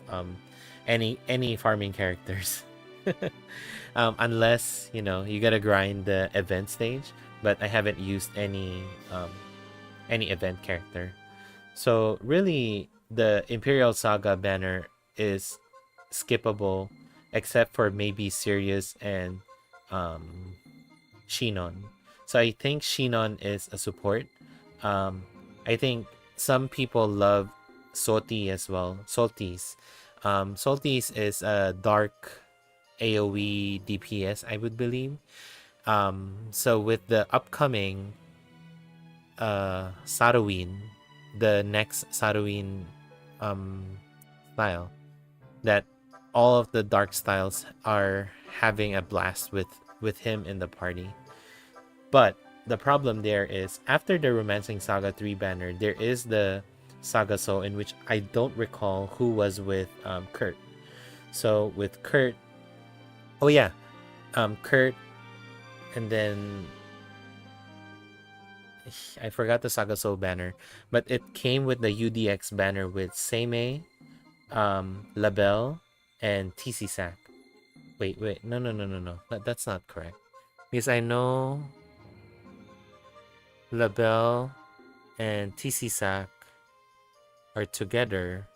any farming characters. Unless, you know, you gotta grind the event stage, but I haven't used any event character. So really, the Imperial Saga banner is skippable, except for maybe Sirius and Shinon. So I think Shinon is a support. I think some people love Soti as well. Soltis. Soltis is a dark AoE DPS, I would believe. So with the upcoming Sarowin, the next Sarowin style, that all of the dark styles are having a blast with him in the party. But the problem there is, after the Romancing Saga 3 banner, there is the SaGa Soul, in which I don't recall who was with Kurt. So with Kurt, oh yeah, Kurt, and then I forgot the SaGa Soul banner, but it came with the UDX banner with Seimei, Labelle, and TC Sack. Wait, no. That's not correct. Because I know Labelle and TC Sack are together,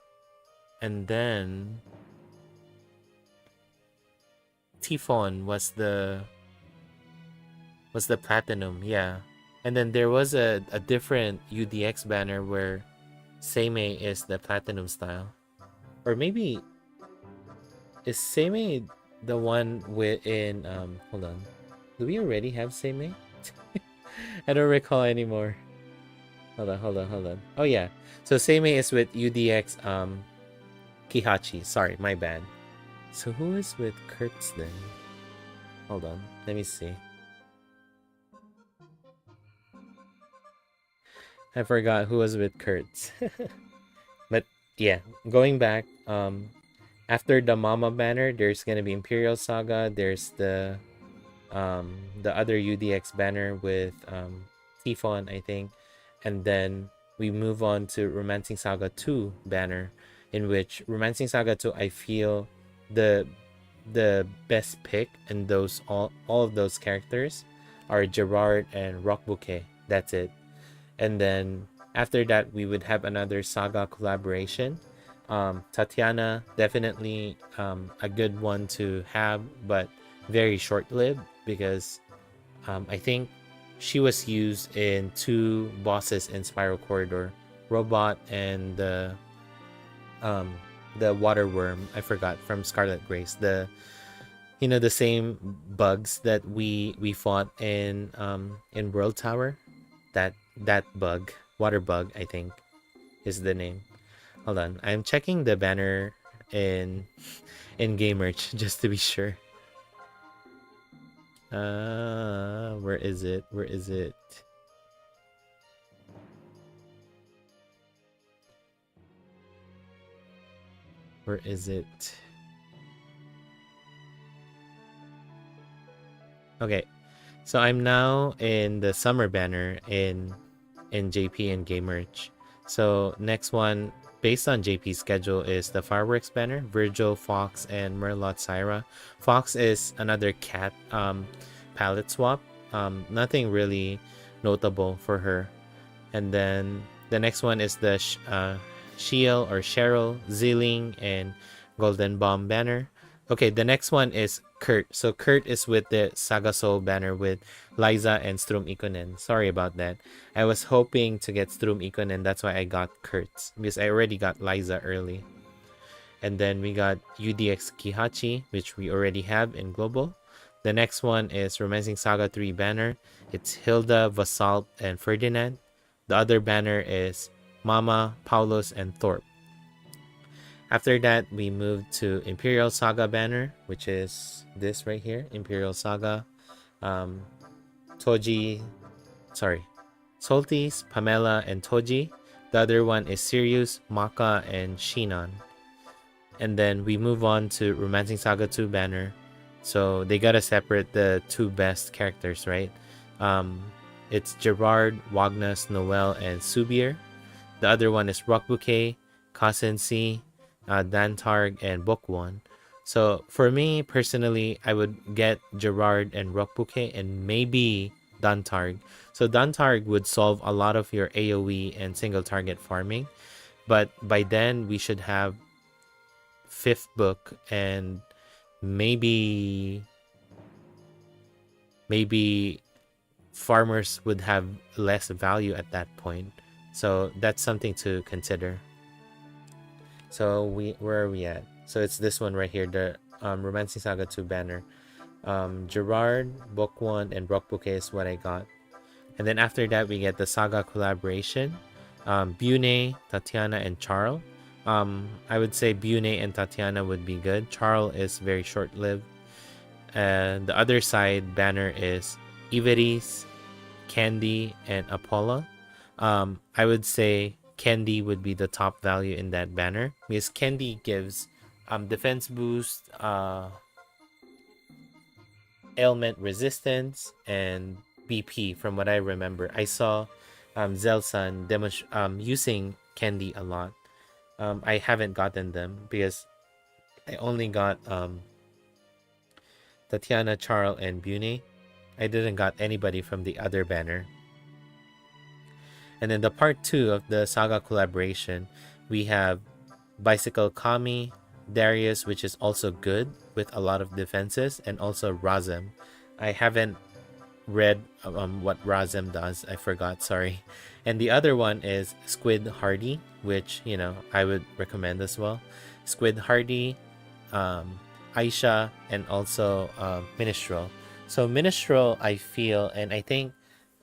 and then Tifon was the platinum, yeah. And then there was a different UDX banner where Seimei is the platinum style. Or maybe is Seimei the one within hold on. Do we already have Seimei? I don't recall anymore. Hold on. Oh yeah. So Seimei is with UDX Kihachi. Sorry, my bad. So who is with Kurtz then? Hold on. Let me see. I forgot who was with Kurtz. But yeah, going back, after the Mama banner, there's gonna be Imperial Saga. There's the other UDX banner with Tifon, I think, and then we move on to Romancing Saga 2 banner, in which Romancing Saga 2, I feel the best pick, and those all of those characters are Gerard and Rock Bouquet. That's it. And then After that, we would have another SaGa collaboration. Tatiana, definitely a good one to have, but very short-lived, because I think she was used in 2 bosses in Spiral Corridor, Robot and the water worm, I forgot, from Scarlet Grace, the the same bugs that we fought in World Tower. That bug, water bug, I think is the name. Hold on, I'm checking the banner in game merch just to be sure. Where is it? Where is it? Where is it? Okay, so I'm now in the summer banner in JP and Game Merch. So next one, based on JP's schedule, is the fireworks banner. Virgil, Fox, and Merlot Syra. Fox is another cat palette swap. Nothing really notable for her. And then the next one is the Shiel or Cheryl, Ziling, and Golden Bomb banner. Okay, the next one is Kurt. So Kurt is with the SaGa Soul banner with Liza and Strum Ikonen. Sorry about that. I was hoping to get Strum Ikonen. That's why I got Kurt's, because I already got Liza early. And then we got UDX Kihachi, which we already have in Global. The next one is Romancing Saga 3 banner. It's Hilda, Vasalt, and Ferdinand. The other banner is Mama, Paulos, and Thorpe. After that, we moved to Imperial Saga banner, which is this right here, Imperial Saga. Soltis, Pamela, and Toji. The other one is Sirius, Macha, and Shinon. And then we move on to Romancing Saga 2 banner. So they gotta separate the 2 best characters, right? It's Gerard, Wagner, Noel, and Subir. The other one is Rock Bouquet, Kasensi, Dantarg, and Bokwon. So for me personally, I would get Gerard and Rock Bouquet and maybe Dantarg. So Dantarg would solve a lot of your AoE and single target farming, but by then we should have 5th book, and maybe farmers would have less value at that point. So that's something to consider. So where are we at? So it's this one right here, the Romancing Saga 2 banner. Gerard, Bokwon, and Rock Bouquet is what I got. And then after that, we get the SaGa collaboration. Bune, Tatiana, and Charles. I would say Bune and Tatiana would be good. Charles is very short-lived. And the other side banner is Iveris, Candy, and Apollo. I would say Candy would be the top value in that banner, because Candy gives defense boost, ailment resistance, and BP. From what I remember, I saw Zelsan using Candy a lot. I haven't gotten them because I only got Tatiana, Charles, and Bune. I didn't got anybody from the other banner. And then the part 2 of the SaGa collaboration, we have Bicycle Kami, Darius, which is also good with a lot of defenses, and also Razem. I haven't read what Razem does. I forgot, sorry. And the other one is Squid Hardy, which, I would recommend as well. Squid Hardy, Aisha, and also Minstrel. So Minstrel, I feel, and I think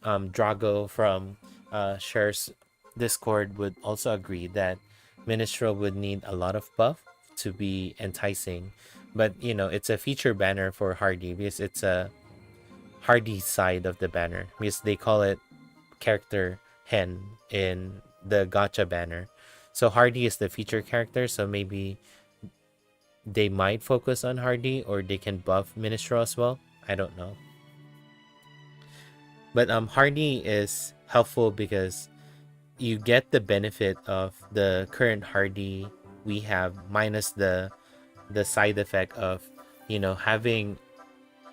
Drago from Share's Discord would also agree that Minstrel would need a lot of buff to be enticing. But, it's a feature banner for Hardy, because it's a Hardy side of the banner, because they call it character hen in the gacha banner. So Hardy is the feature character, so maybe they might focus on Hardy, or they can buff Minstrel as well. I don't know. But Hardy is helpful because you get the benefit of the current Hardy we have, minus the side effect of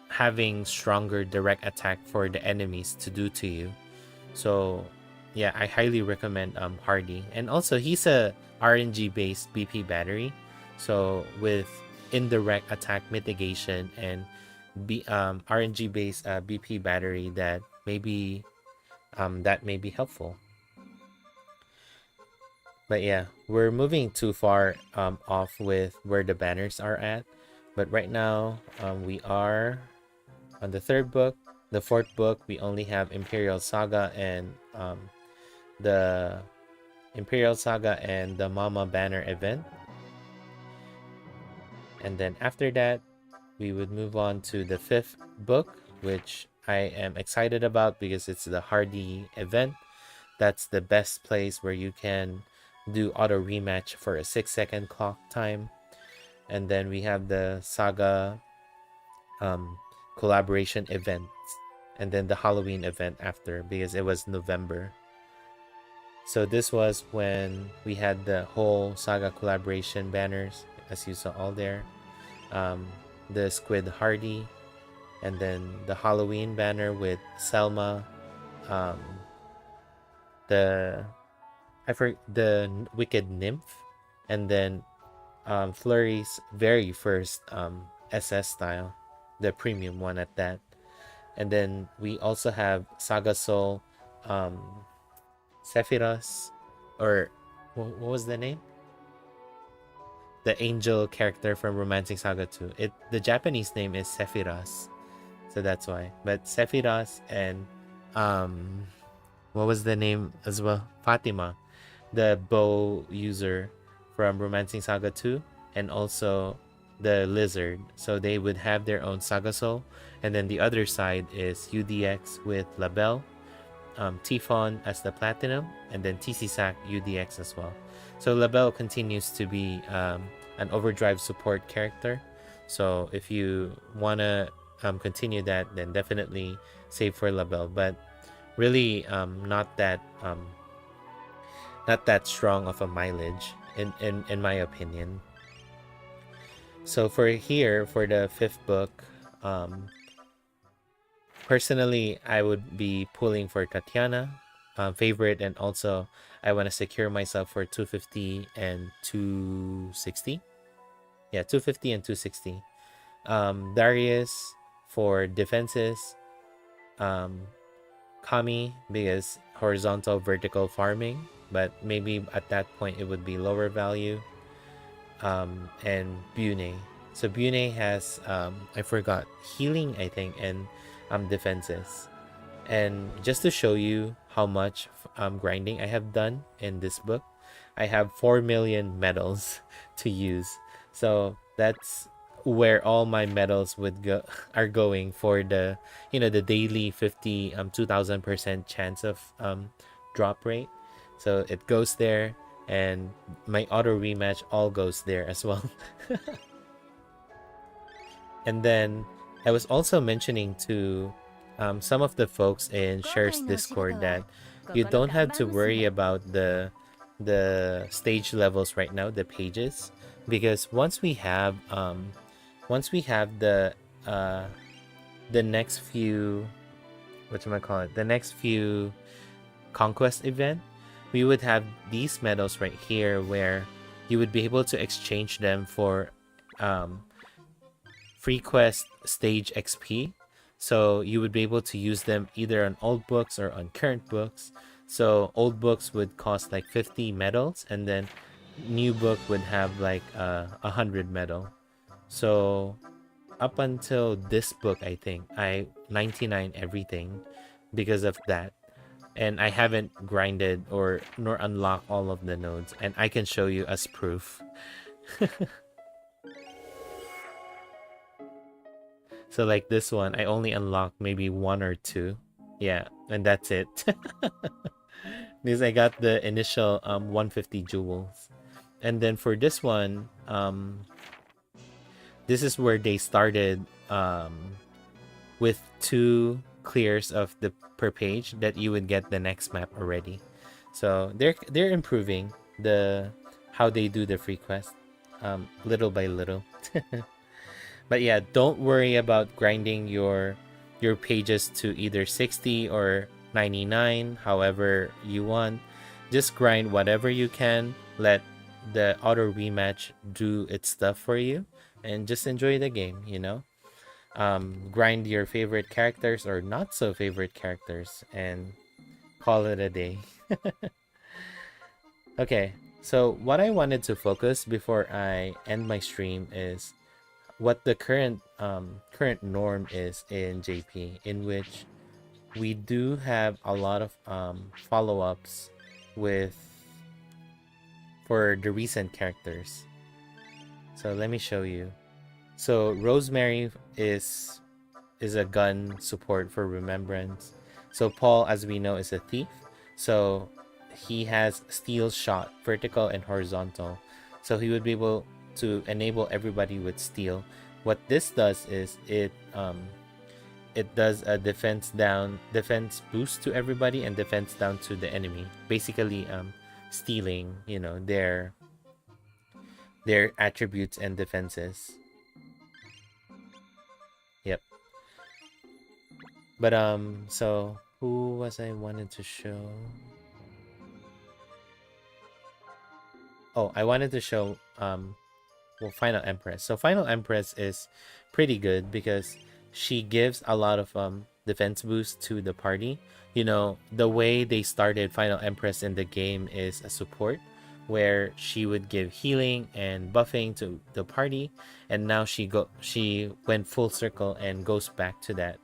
having stronger direct attack for the enemies to do to you. So yeah, I highly recommend Hardy. And also he's a RNG based BP battery, so with indirect attack mitigation and RNG based BP battery, that may be helpful. But yeah, we're moving too far off with where the banners are at. But right now, we are on the third book. The fourth book, we only have Imperial Saga and the Imperial Saga and the Mama Banner event. And then after that, we would move on to the fifth book, which I am excited about because it's the Hardy event. That's the best place where you can do auto rematch for a 6-second clock time. And then we have the SaGa collaboration events, and then the Halloween event after, because it was November. So this was when we had the whole SaGa collaboration banners, as you saw all there. The Squid Hardy, and then the Halloween banner with Selma, the Wicked Nymph, and then Flurry's very first SS style, the premium one at that. And then we also have Saga Soul, Sephiroth, or what was the name? The angel character from Romancing Saga 2. The Japanese name is Sephiroth, so that's why. But Sephiroth and what was the name as well? Fatima, the bow user from Romancing Saga 2, and also the lizard. So they would have their own Saga Soul, and then the other side is UDX with Labelle, Tifon as the platinum, and then TC Sack UDX as well. So Labelle continues to be an overdrive support character. So if you wanna continue that, then definitely save for Labelle. But really, not that strong of a mileage in my opinion. So for the fifth book, personally, I would be pulling for Tatiana, favorite, and also I want to secure myself for 250 and 260. Yeah, 250 and 260. Darius for defenses. Kami because horizontal vertical farming, but maybe at that point it would be lower value. And Bune. So Bune has I forgot, healing, I think, and defenses. And just to show you how much grinding I have done in this book, I have 4 million medals to use. So that's where all my medals are going for the the daily 50 2000% chance of drop rate. So it goes there, and my auto rematch all goes there as well. And then I was also mentioning to some of the folks in Share's Discord that you don't have to worry about the stage levels right now, the pages, because once we have the next few, the next few conquest event, we would have these medals right here where you would be able to exchange them for free quest stage XP. So you would be able to use them either on old books or on current books. So old books would cost like 50 medals, and then new book would have like 100 medal. So up until this book, I think I 99 everything because of that. And I haven't grinded nor unlocked all of the nodes, and I can show you as proof. So like this one, I only unlocked maybe 1 or 2. Yeah, and that's it. Because I got the initial 150 jewels. And then for this one, this is where they started with 2 clears of the per page that you would get the next map already. So they're improving how they do the free quest little by little. But yeah, don't worry about grinding your pages to either 60 or 99, however you want. Just grind whatever you can, let the auto rematch do its stuff for you, and just enjoy the game, you know? Grind your favorite characters or not so favorite characters and call it a day. Okay, so what I wanted to focus before I end my stream is what the current norm is in JP, in which we do have a lot of follow-ups with for the recent characters. So let me show you. So Rosemary is a gun support for Remembrance. So Paul, as we know, is a thief. So he has steel shot, vertical and horizontal. So he would be able to enable everybody with steel. What this does is it does a defense boost to everybody and defense down to the enemy. Basically stealing, you know, their attributes and defenses. Yep. But so who was I wanted to show? Oh, I wanted to show well, Final Empress. So Final Empress is pretty good because she gives a lot of defense boost to the party. You know, the way they started Final Empress in the game is a support where she would give healing and buffing to the party, and now she went full circle and goes back to that.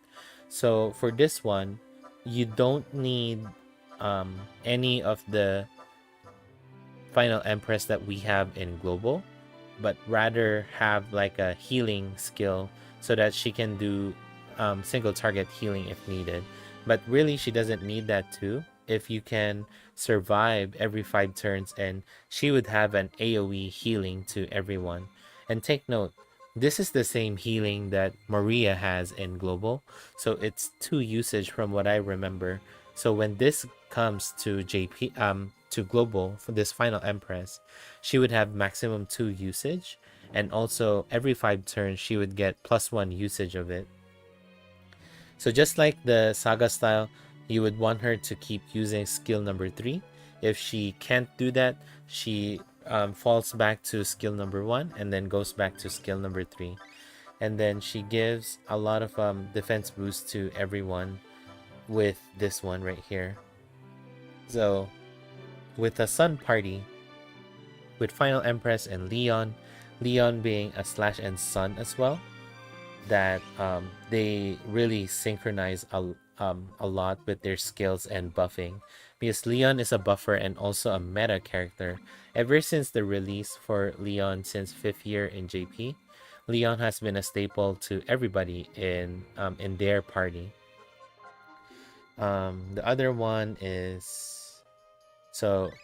So for this one, you don't need any of the Final Empress that we have in Global, but rather have like a healing skill so that she can do single target healing if needed. But really, she doesn't need that too. If you can survive every 5 turns, and she would have an AoE healing to everyone. And take note, this is the same healing that Maria has in Global, so it's 2 usage from what I remember. So when this comes to JP to Global for this Final Empress, she would have maximum 2 usage, and also every 5 turns she would get +1 usage of it. So just like the SaGa style, you would want her to keep using skill number 3. If she can't do that, she falls back to skill number 1 and then goes back to skill number 3. And then she gives a lot of defense boost to everyone with this one right here. So with a Sun party, with Final Empress and Leon being a Slash and Sun as well, that they really synchronize a lot with their skills and buffing, because Leon is a buffer and also a meta character. Ever since the release for Leon, since 5th year in JP, Leon has been a staple to everybody in their party. The other one is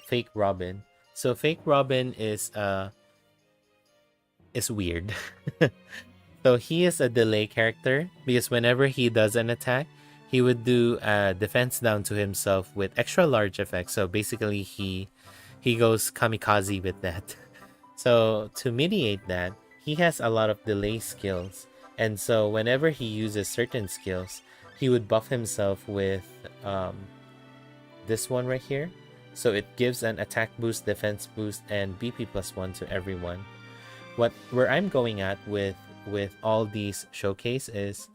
Fake Robin. So Fake Robin is weird. So he is a delay character because whenever he does an attack, he would do a defense down to himself with extra large effects. So basically he goes kamikaze with that. So to mediate that, he has a lot of delay skills. And so whenever he uses certain skills, he would buff himself with this one right here. So it gives an attack boost, defense boost, and BP +1 to everyone. Where I'm going at with all these showcase is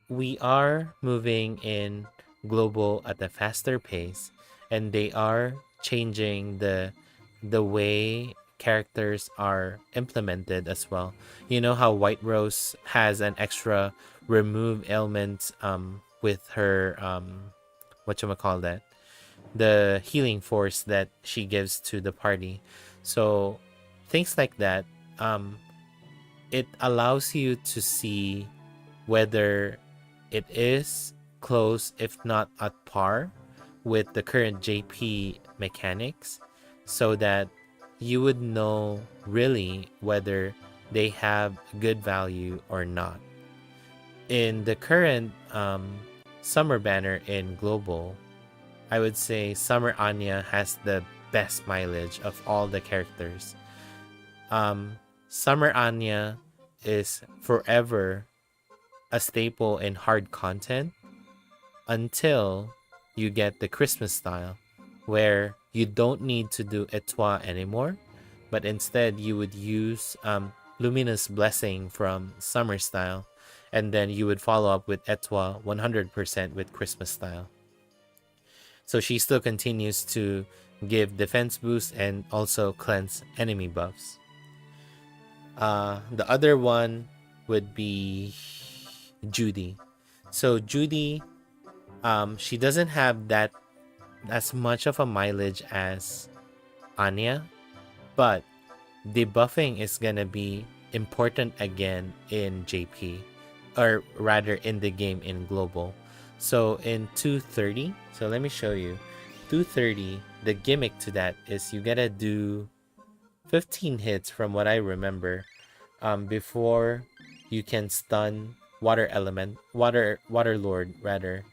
we are moving in Global at a faster pace, and they are changing the way characters are implemented as well. You know how White Rose has an extra remove ailment with her whatchamacallit, the healing force that she gives to the party. So things like that, it allows you to see whether it is close, if not at par, with the current JP mechanics, so that you would know really whether they have good value or not. In the current summer banner in Global, I would say Summer Anya has the best mileage of all the characters. Summer Anya is forever a staple in hard content. until you get the Christmas style, where you don't need to do Etoile anymore, but instead you would use Luminous Blessing from Summer style, and then you would follow up with Etoile 100% with Christmas style. So she still continues to give defense boost and also cleanse enemy buffs. The other one would be Judy. So Judy, she doesn't have that as much of a mileage as Anya, but debuffing is gonna be important again in JP, or rather in the game in global. So in 230, so let me show you. 230, the gimmick to that is you gotta do 15 hits from what I remember before you can stun water lord rather.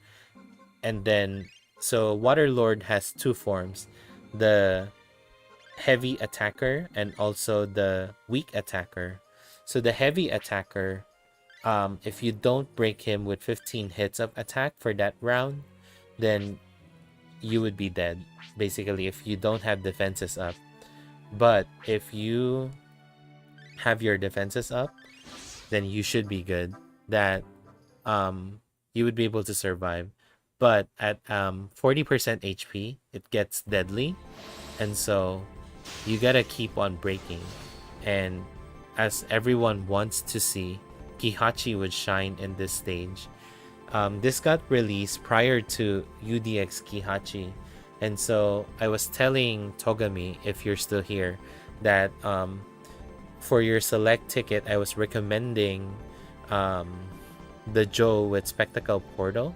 And then so water lord has two forms, the heavy attacker and also the weak attacker. So the heavy attacker, if you don't break him with 15 hits of attack for that round, then you would be dead, basically, if you don't have defenses up. But if you have your defenses up, then you should be good, that you would be able to survive. But at 40% HP, it gets deadly, and so you gotta keep on breaking. And as everyone wants to see, Kihachi would shine in this stage. This got released prior to UDX Kihachi, and so I was telling Togami, if you're still here, that for your select ticket, I was recommending the Joe with Spectacle Portal,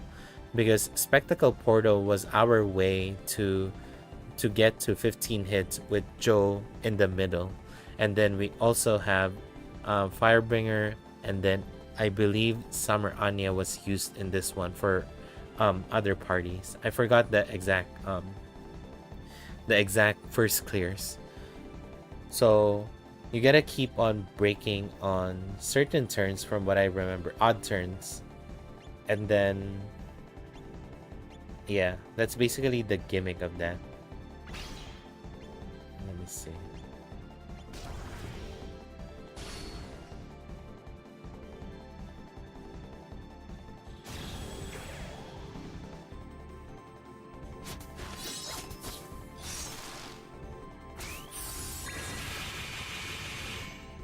because Spectacle Portal was our way to get to 15 hits with Joe in the middle. And then we also have Firebringer, and then I believe Summer Anya was used in this one for other parties. I forgot the exact first clears. So you gotta keep on breaking on certain turns from what I remember, odd turns. And then yeah, that's basically the gimmick of that. Let me see.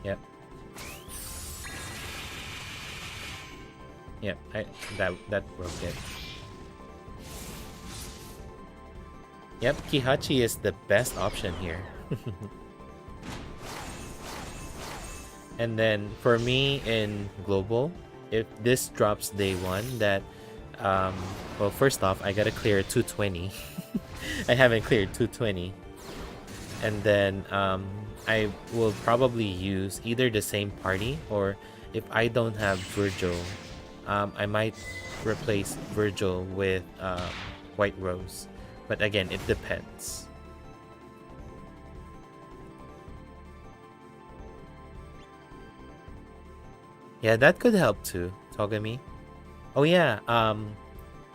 Yep. Yep, that broke it. Yep, Kihachi is the best option here. And then for me in global, if this drops day one, that well, first off, I gotta clear 220. I haven't cleared 220. And then I will probably use either the same party, or if I don't have Virgil, I might replace Virgil with White Rose. But again, it depends. Yeah, that could help too, Togami. Oh yeah,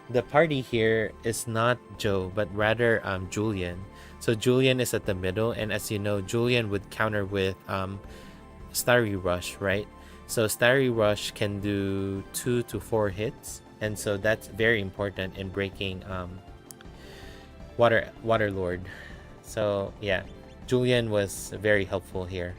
the party here is not Joe, but rather Julian. So Julian is at the middle, and as you know, Julian would counter with Starry Rush, right? So Starry Rush can do 2 to 4 hits, and so that's very important in breaking Water Lord. So yeah, Julian was very helpful here.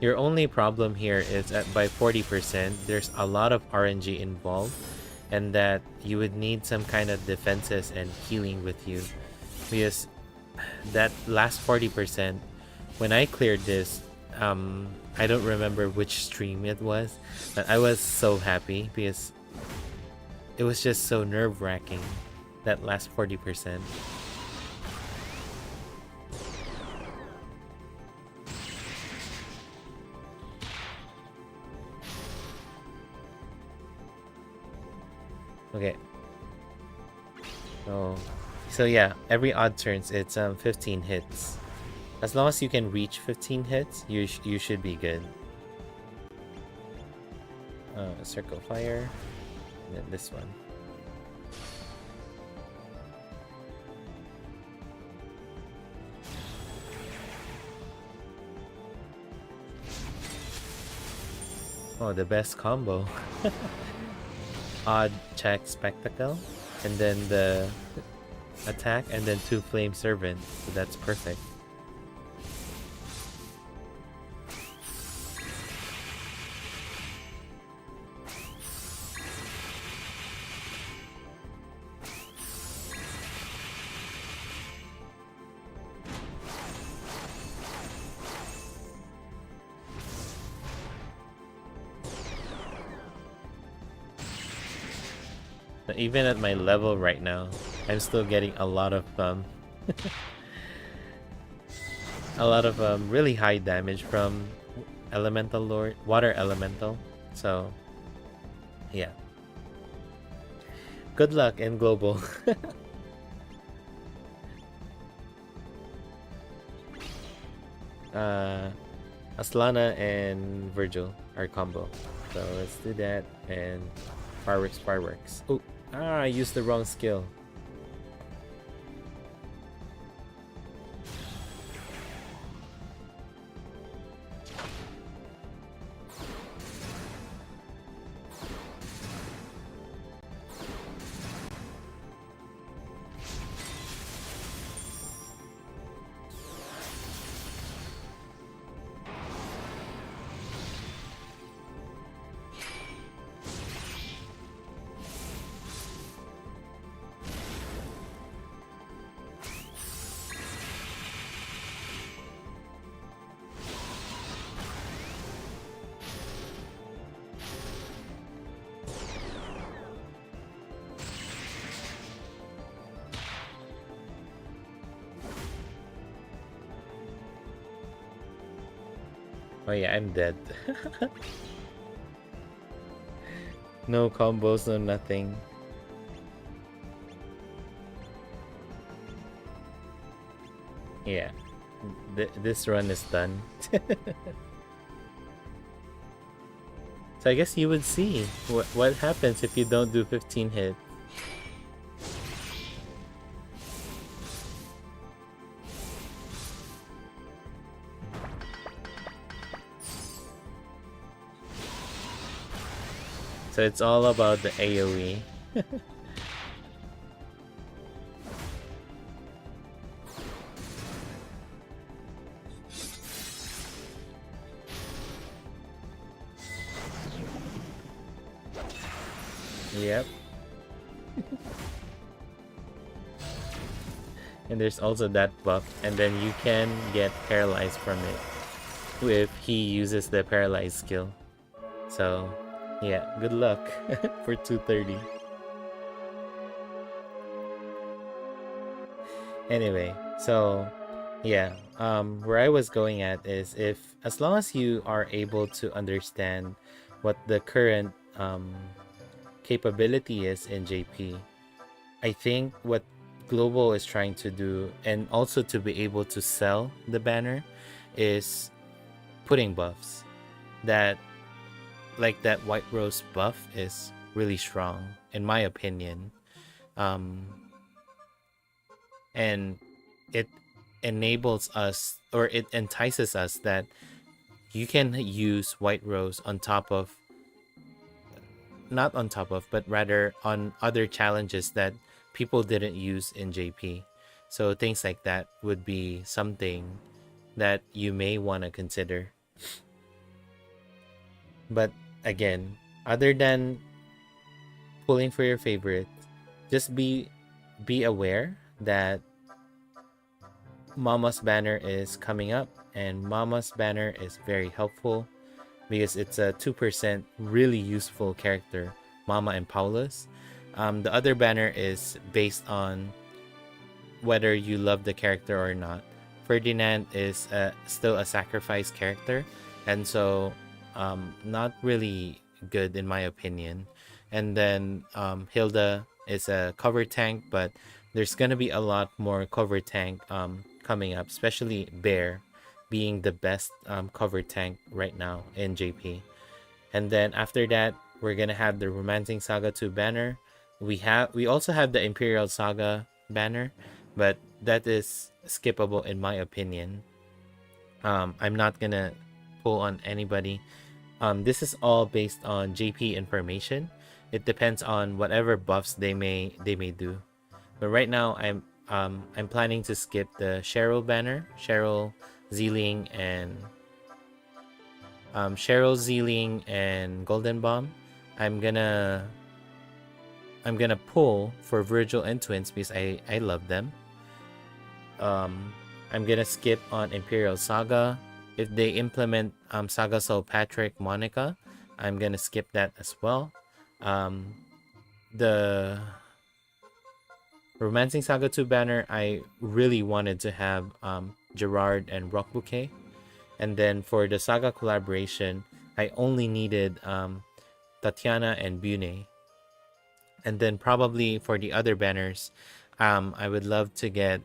Your only problem here is that by 40%, there's a lot of RNG involved, and that you would need some kind of defenses and healing with you, because that last 40%, when I cleared this, I don't remember which stream it was, but I was so happy because it was just so nerve-wracking, that last 40%. Okay. So yeah, every odd turns it's 15 hits. As long as you can reach 15 hits, you should be good. Circle fire, and then this one. Oh, the best combo. Odd check spectacle, and then the attack, and then 2 flame servant. So that's perfect. Even at my level right now, I'm still getting a lot of really high damage from Elemental Lord, Water Elemental. So yeah. Good luck in global. Aslana and Virgil are combo. So let's do that, and fireworks. Oh, I used the wrong skill. Oh yeah, I'm dead. No combos, no nothing. Yeah, this run is done. So I guess you would see what happens if you don't do 15 hits. So it's all about the AoE. Yep. And there's also that buff, and then you can get paralyzed from it if he uses the paralyzed skill. So yeah, good luck for 230. Anyway, so yeah, where I was going at is, if as long as you are able to understand what the current capability is in JP, I think what Global is trying to do, and also to be able to sell the banner, is putting buffs. That, like that White Rose buff is really strong in my opinion, and it enables us, or it entices us, that you can use White Rose on top of, not on top of, but rather on other challenges that people didn't use in JP. So things like that would be something that you may want to consider. But again, other than pulling for your favorite, just be aware that Mama's banner is coming up, and Mama's banner is very helpful because it's a 2% really useful character, Mama and Paulus. The other banner is based on whether you love the character or not. Ferdinand is still a sacrifice character, and so not really good in my opinion, and then Hilda is a cover tank, but there's gonna be a lot more cover tank coming up, especially Bear being the best cover tank right now in JP. And then after that, we're gonna have the Romancing Saga 2 banner. We also have the Imperial Saga banner, but that is skippable in my opinion. I'm not gonna pull on anybody. This is all based on JP information. It depends on whatever buffs they may do. But right now, I'm planning to skip the Cheryl banner, Cheryl, Zealing, and Golden Bomb. I'm gonna pull for Virgil and Twins because I love them. I'm gonna skip on Imperial Saga. If they implement Saga Soul Patrick Monica, I'm gonna skip that as well. The Romancing Saga 2 banner, I really wanted to have Gerard and Rock Bouquet. And then for the Saga collaboration, I only needed Tatiana and Bune. And then probably for the other banners, I would love to get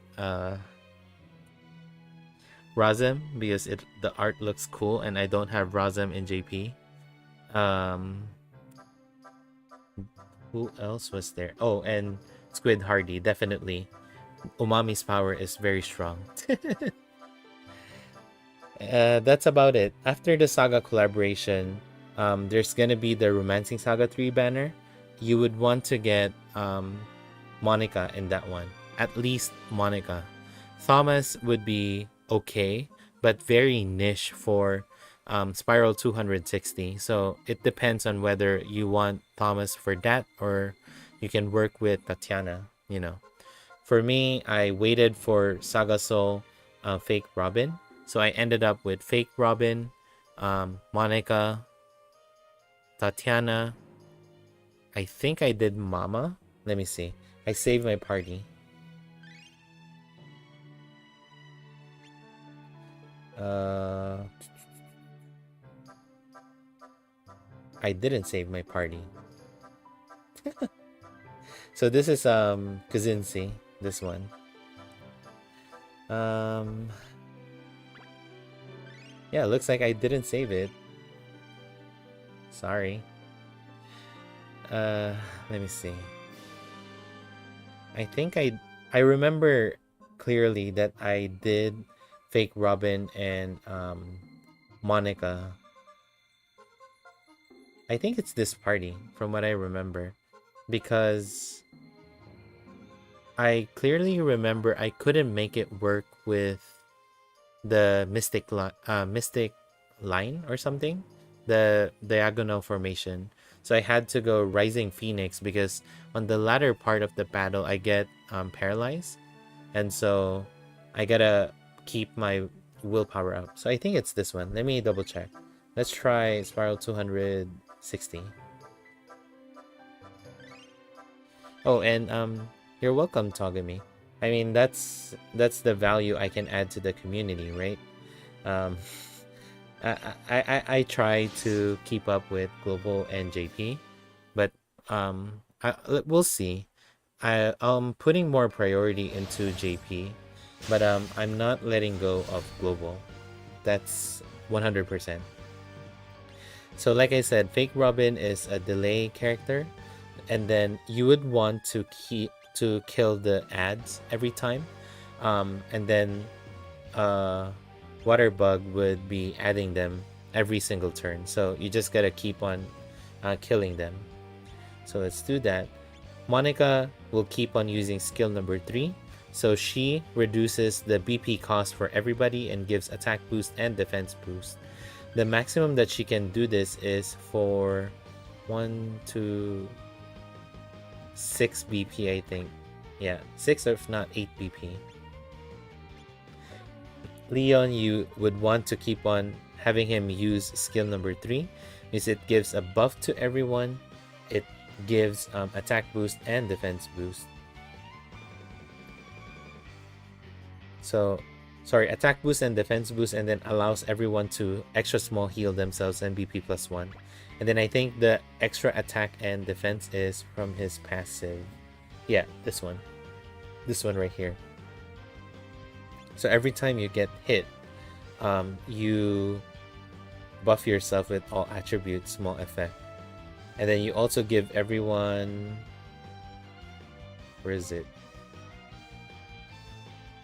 Razem because the art looks cool and I don't have Razem in JP. Who else was there? Oh, and Squid Hardy, definitely. Umami's power is very strong. That's about it. After the Saga collaboration, there's gonna be the Romancing Saga 3 banner. You would want to get Monica in that one. At least Monica. Thomas would be okay, but very niche for Spiral 260. So it depends on whether you want Thomas for that or you can work with Tatiana, you know. For me, I waited for Saga Soul Fake Robin. So I ended up with Fake Robin, Monica, Tatiana. I think I did Mama. Let me see. I saved my party. I didn't save my party. So this is Kazinsi, this one. Yeah, looks like I didn't save it. Sorry. Let me see. I think I remember clearly that I did Fake Robin and Monica. I think it's this party from what I remember, because I clearly remember I couldn't make it work with the mystic line or something, the diagonal formation. So I had to go Rising Phoenix because on the latter part of the battle I get paralyzed, and so I gotta keep my willpower up. So I think it's this one. Let me double check. Let's try Spiral 260. Oh, and you're welcome, Togami. I mean, that's the value I can add to the community, right? I try to keep up with Global and JP, but we'll see. I'm putting more priority into JP, but I'm not letting go of Global. That's 100%. So like I said, Fake Robin is a delay character, and then you would want to kill the ads every time, and then Water Bug would be adding them every single turn. So you just gotta keep on killing them. So let's do that. Monica will keep on using skill number 3. So she reduces the BP cost for everybody and gives attack boost and defense boost. The maximum that she can do this is for 1 to 6 BP, I think. Yeah, 6 or if not 8 BP. Leon, you would want to keep on having him use skill number 3 because it gives a buff to everyone. It gives attack boost and defense boost. So, sorry, attack boost and defense boost, and then allows everyone to extra small heal themselves and BP +1. And then I think the extra attack and defense is from his passive. Yeah, this one. This one right here. So every time you get hit, you buff yourself with all attributes, small effect. And then you also give everyone... Where is it?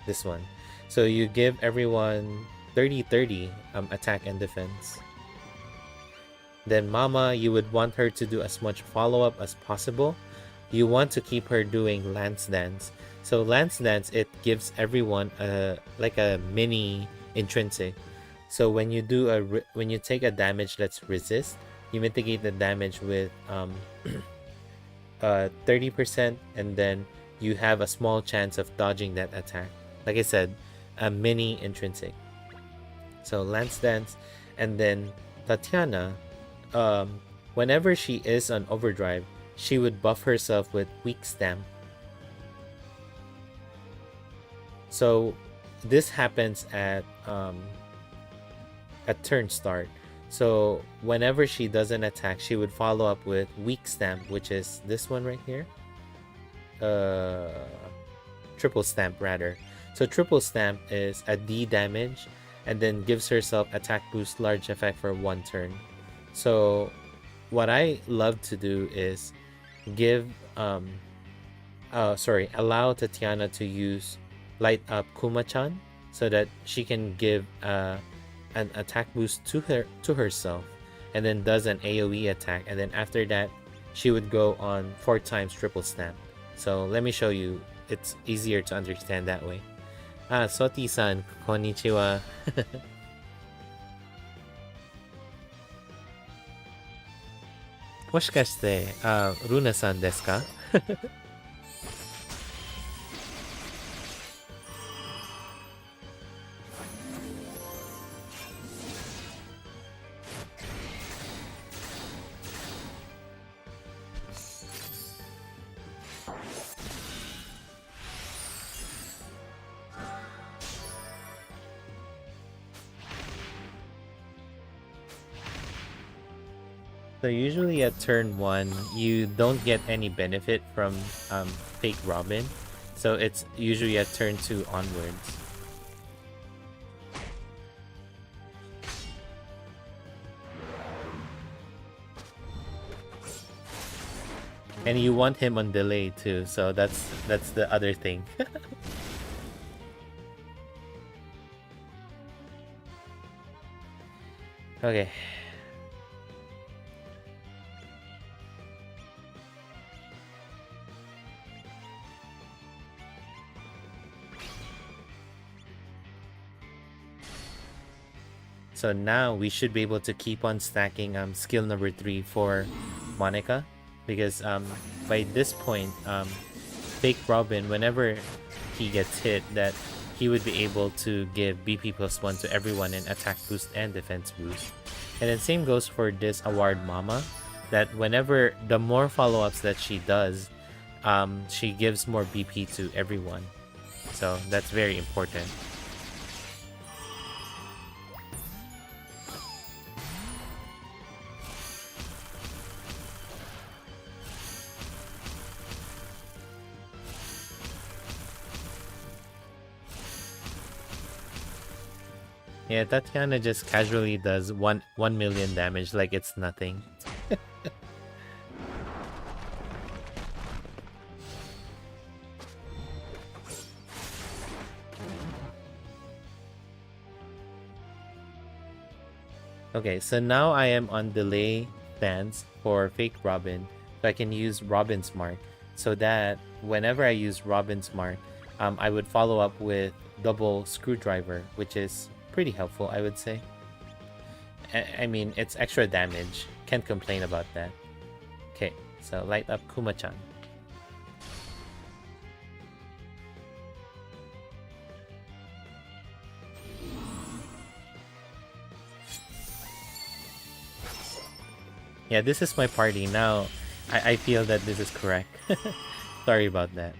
This one. So you give everyone 30-30 attack and defense. Then Mama, you would want her to do as much follow-up as possible. You want to keep her doing Lance Dance. So Lance Dance, it gives everyone like a mini intrinsic. So when you do when you take a damage that's resist, you mitigate the damage with 30%, and then you have a small chance of dodging that attack. Like I said, a mini intrinsic. So Lance Dance, and then Tatiana, whenever she is on overdrive, she would buff herself with weak stamp. So this happens at turn start. So whenever she does an attack, she would follow up with weak stamp, which is this one right here. Triple stamp rather. So triple stamp is a D damage, and then gives herself attack boost large effect for 1 turn. So what I love to do is give allow Tatiana to use light up Kuma-chan so that she can give an attack boost to herself, and then does an AoE attack, and then after that she would go on 4 times triple stamp. So let me show you, it's easier to understand that way. Soti-san, konnichiwa. もしかして、ルナさんですか? So usually at turn 1, you don't get any benefit from Fake Robin. So it's usually at turn 2 onwards. And you want him on delay too, so that's the other thing. Okay. So now we should be able to keep on stacking skill number 3 for Monica, because by this point Fake Robin, whenever he gets hit, that he would be able to give BP +1 to everyone in attack boost and defense boost. And then same goes for this award Mama, that whenever the more follow-ups that she does, she gives more BP to everyone. So that's very important. Yeah, Tatiana just casually does 1 million damage like it's nothing. Okay, so now I am on delay stance for Fake Robin, so I can use Robin's Mark, so that whenever I use Robin's Mark, I would follow up with double screwdriver, which is pretty helpful, I would say. I mean, it's extra damage. Can't complain about that. Okay, so light up Kuma-chan. Yeah, this is my party now. I feel that this is correct. Sorry about that.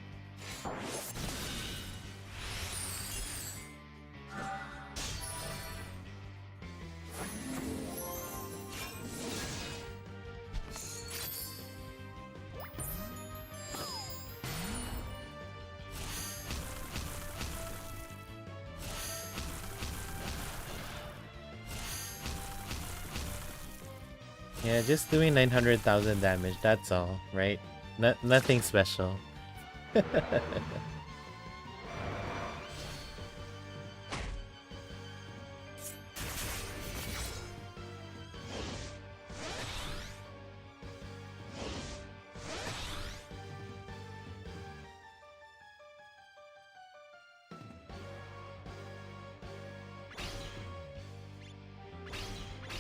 Yeah, just doing 900,000 damage, that's all, right? Nothing special.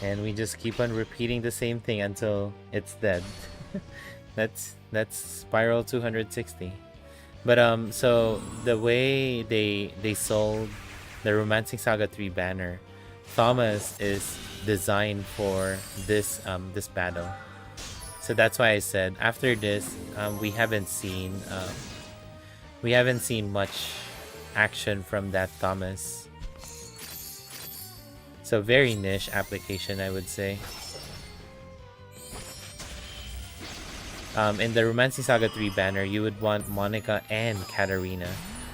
And we just keep on repeating the same thing until it's dead. that's Spiral 260. But so the way they sold the Romancing Saga 3 banner, Thomas is designed for this this battle. So that's why I said after this we haven't seen much action from that Thomas. So very niche application, I would say. In the Romancing Saga 3 banner, you would want Monica and Katarina.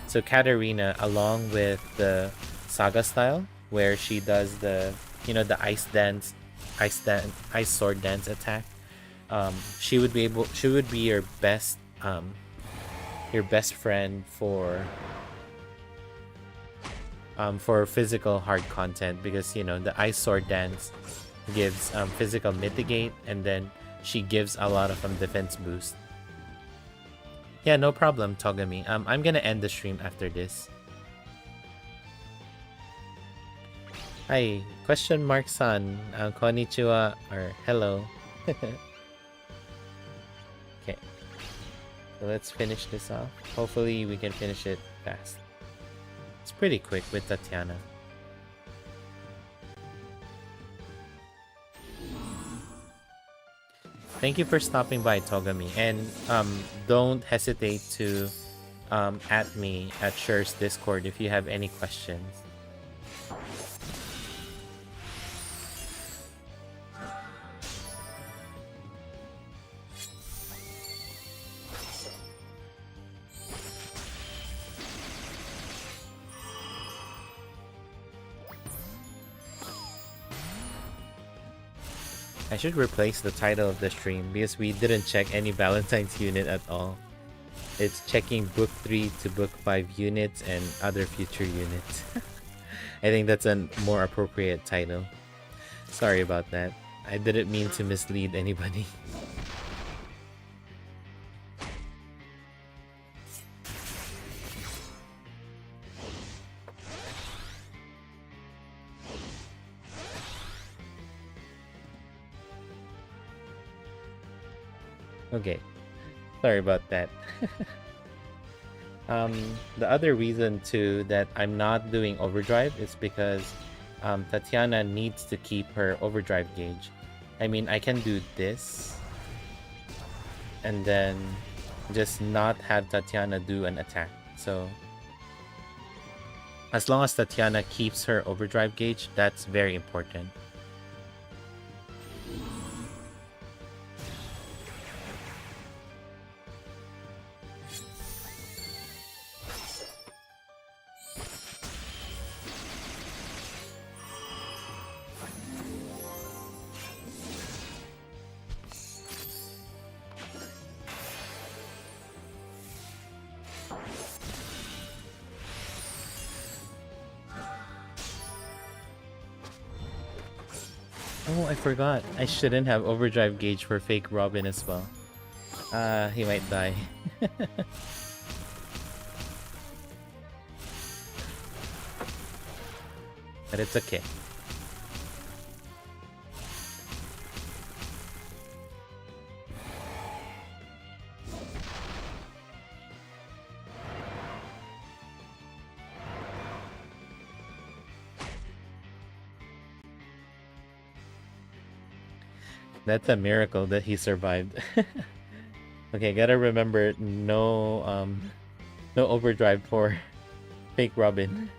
So Katarina, along with the Saga style, where she does the, you know, the ice sword dance attack. She would be your best friend for physical hard content, because you know the ice sword dance gives physical mitigate, and then she gives a lot of defense boost. Yeah, no problem, Togami. I'm gonna end the stream after this. Hi, question mark san, konnichiwa, or hello. Okay, so let's finish this off. Hopefully we can finish it fast. It's pretty quick with Tatiana. Thank you for stopping by, Togami, and don't hesitate to at me at Sher's Discord if you have any questions. I should replace the title of the stream because we didn't check any Valentine's unit at all. It's checking book 3 to book 5 units and other future units. I think that's a more appropriate title. Sorry about that. I didn't mean to mislead anybody. Okay, sorry about that. The other reason too that I'm not doing overdrive is because Tatiana needs to keep her overdrive gauge. I mean, I can do this and then just not have Tatiana do an attack. So as long as Tatiana keeps her overdrive gauge, that's very important. Oh, I forgot. I shouldn't have overdrive gauge for fake Robin as well. He might die. But it's okay. That's a miracle that he survived. Okay, gotta remember no overdrive for fake Robin.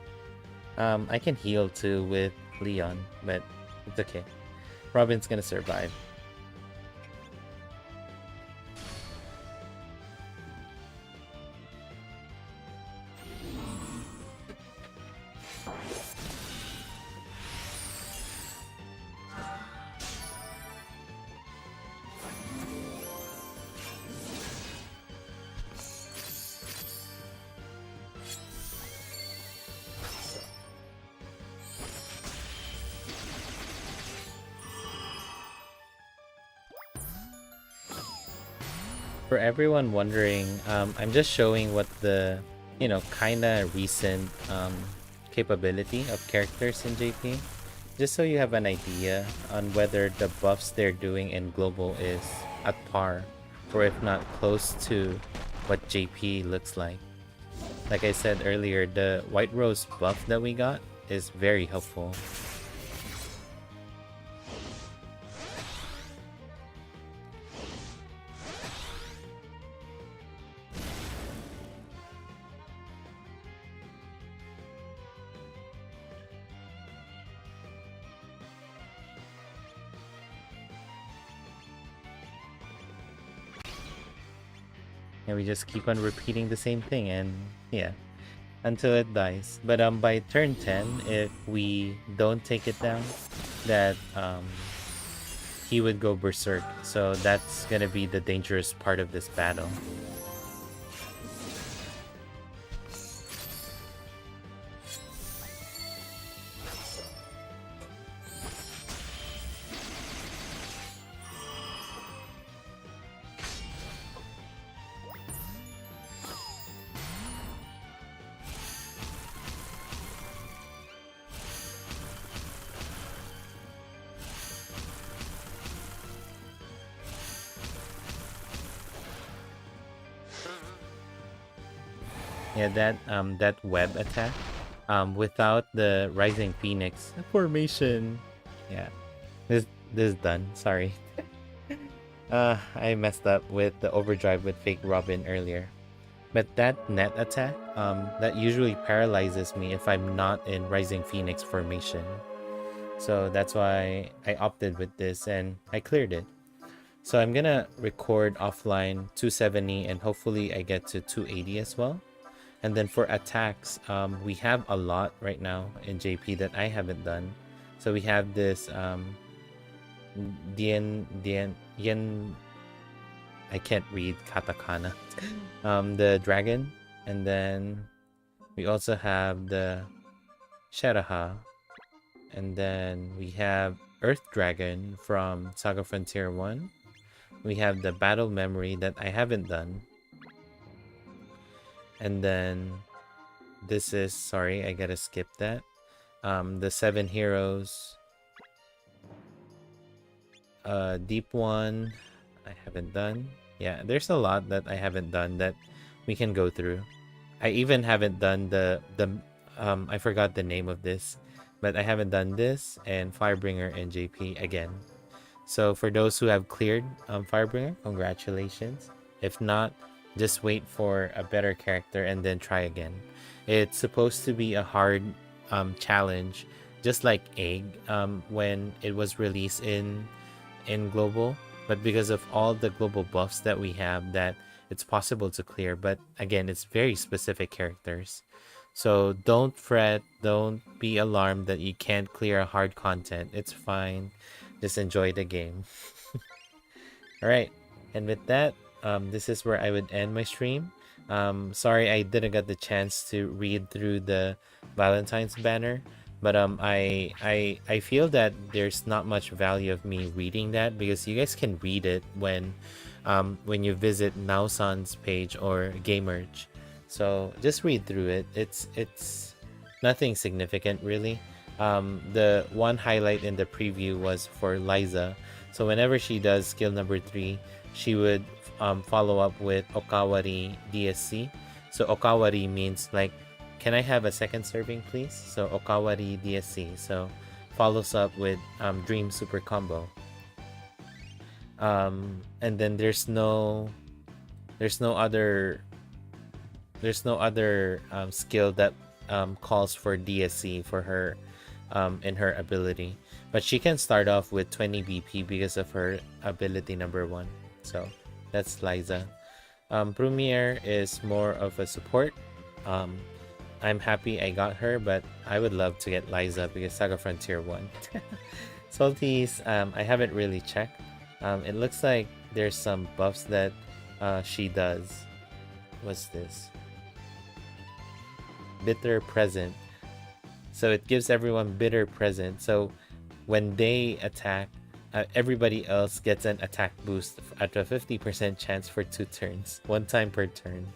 I can heal too with Leon, but it's okay. Robin's gonna survive. For everyone wondering, I'm just showing what the, kinda recent capability of characters in JP, just so you have an idea on whether the buffs they're doing in global is at par, or if not close to what JP looks like. Like I said earlier, the White Rose buff that we got is very helpful. And we just keep on repeating the same thing, and yeah, until it dies. But by turn 10, if we don't take it down, that he would go berserk. So that's gonna be the dangerous part of this battle. Yeah, that web attack, without the Rising Phoenix formation, yeah, this is done. Sorry, I messed up with the overdrive with fake Robin earlier, but that net attack, that usually paralyzes me if I'm not in Rising Phoenix formation, so that's why I opted with this and I cleared it. So I'm gonna record offline 270 and hopefully I get to 280 as well. And then for attacks, we have a lot right now in JP that I haven't done. So we have this Yen, I can't read katakana. The dragon, and then we also have the Sheraha, and then we have Earth Dragon from SaGa Frontier 1. We have the Battle Memory that I haven't done. And then this is, sorry, I gotta skip that. The 7 Heroes. Deep One, I haven't done. Yeah, there's a lot that I haven't done that we can go through. I even haven't done the I forgot the name of this, but I haven't done this and Firebringer and JP again. So for those who have cleared Firebringer, congratulations. If not, just wait for a better character and then try again. It's supposed to be a hard challenge, just like Egg when it was released in global, but because of all the global buffs that we have, that it's possible to clear. But again, it's very specific characters, so don't fret, don't be alarmed that you can't clear a hard content. It's fine, just enjoy the game. All right, and with that, this is where I would end my stream. Sorry I didn't get the chance to read through the Valentine's banner, but I feel that there's not much value of me reading that, because you guys can read it when you visit Naosan's page or Gamerge. So just read through it. It's nothing significant really. The one highlight in the preview was for Liza. So whenever she does skill number 3, she would follow up with Okawari DSC. So Okawari means like, can I have a second serving please? So Okawari DSC. So follows up with Dream Super Combo. And then there's no other skill that calls for DSC for her in her ability, but she can start off with 20 BP because of her ability number 1. So that's Liza. Premier is more of a support. I'm happy I got her, but I would love to get Liza because SaGa Frontier 1. Salties, I haven't really checked. It looks like there's some buffs that she does. What's this? Bitter Present. So it gives everyone bitter present. So when they attack, everybody else gets an attack boost at a 50% chance for 2 turns, 1 time per turn.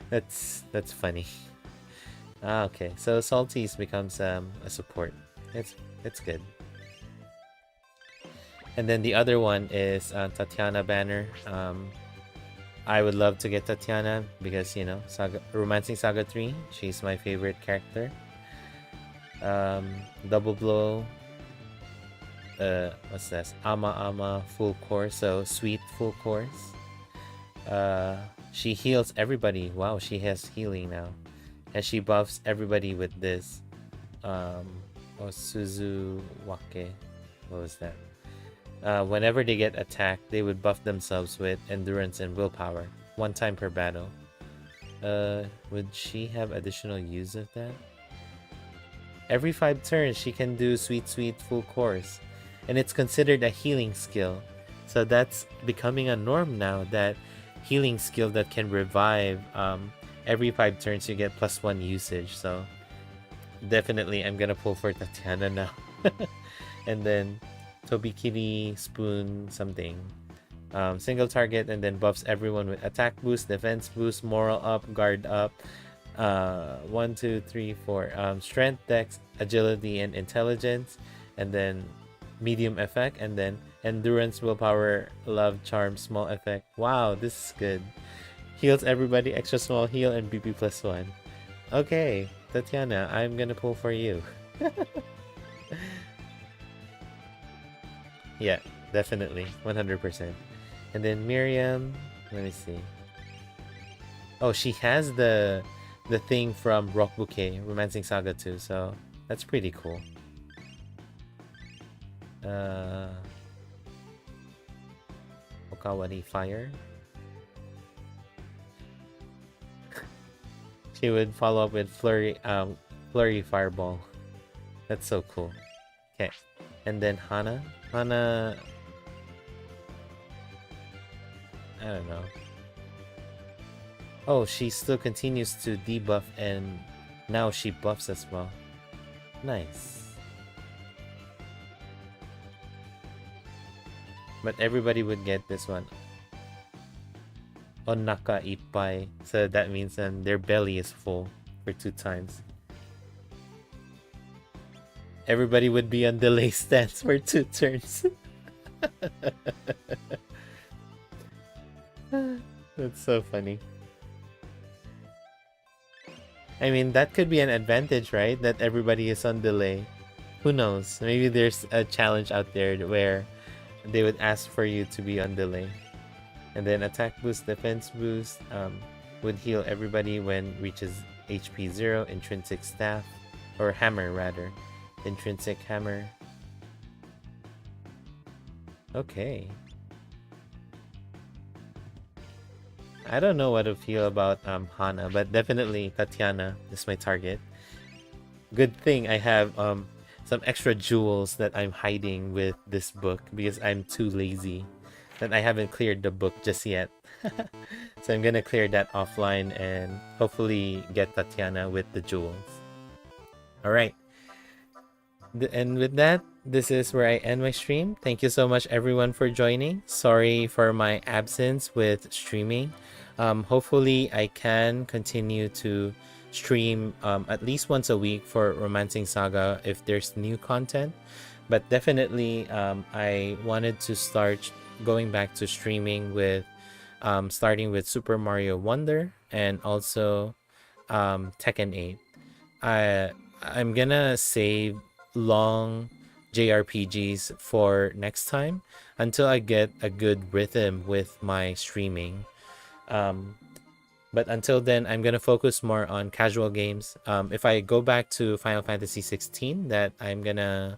That's funny. Okay, so Salties becomes a support. It's good. And then the other one is Tatiana banner. I would love to get Tatiana because, you know, Romancing Saga 3, she's my favorite character. Double blow. What's this? Ama full course, so sweet full course. She heals everybody. Wow, she has healing now. And she buffs everybody with this. Suzuwake. What was that? Whenever they get attacked, they would buff themselves with endurance and willpower, 1 time per battle. Would she have additional use of that? Every 5 turns, she can do sweet full course, and it's considered a healing skill. So that's becoming a norm now, that healing skill that can revive. Every 5 turns you get +1 usage. So definitely I'm gonna pull for Tatiana now. And then Tobikiri Spoon something. Single target and then buffs everyone with attack boost, defense boost, moral up, guard up. 1, 2, 3, 4. Strength, dex, agility, and intelligence. And then medium effect. And then endurance, willpower, love, charm, small effect. Wow, this is good. Heals everybody, extra small heal, and BP +1. Okay, Tatiana, I'm gonna pull for you. Yeah, definitely, 100%. And then Miriam, let me see. Oh, she has the thing from Rock Bouquet, Romancing Saga 2, so that's pretty cool. Okawari Fire. She would follow up with Flurry Fireball. That's so cool. Okay. And then Hana. Hana, I don't know. Oh, she still continues to debuff and now she buffs as well. Nice. But everybody would get this one. Onaka ippai. So that means their belly is full for 2 times. Everybody would be on delay stance for 2 turns. That's so funny. I mean, that could be an advantage, right? That everybody is on delay. Who knows? Maybe there's a challenge out there where they would ask for you to be on delay. And then attack boost, defense boost would heal everybody when reaches HP 0, intrinsic staff, or hammer rather. Intrinsic hammer. Okay. I don't know what to feel about Hana, but definitely Tatiana is my target. Good thing I have some extra jewels that I'm hiding with this book because I'm too lazy. That I haven't cleared the book just yet. So I'm gonna clear that offline and hopefully get Tatiana with the jewels. Alright. And with that, this is where I end my stream. Thank you so much everyone for joining. Sorry for my absence with streaming. Hopefully I can continue to stream at least once a week for Romancing Saga if there's new content. But definitely I wanted to start going back to streaming with starting with Super Mario Wonder and also Tekken 8. I'm gonna save long JRPGs for next time until I get a good rhythm with my streaming. But until then, I'm gonna focus more on casual games. If I go back to Final Fantasy 16, that I'm gonna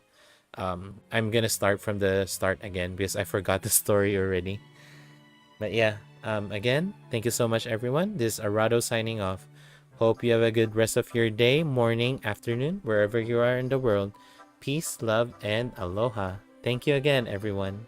start from the start again because I forgot the story already. But yeah, again, thank you so much everyone. This is Arado signing off. Hope you have a good rest of your day, morning, afternoon, wherever you are in the world. Peace, love, and aloha. Thank you again, everyone.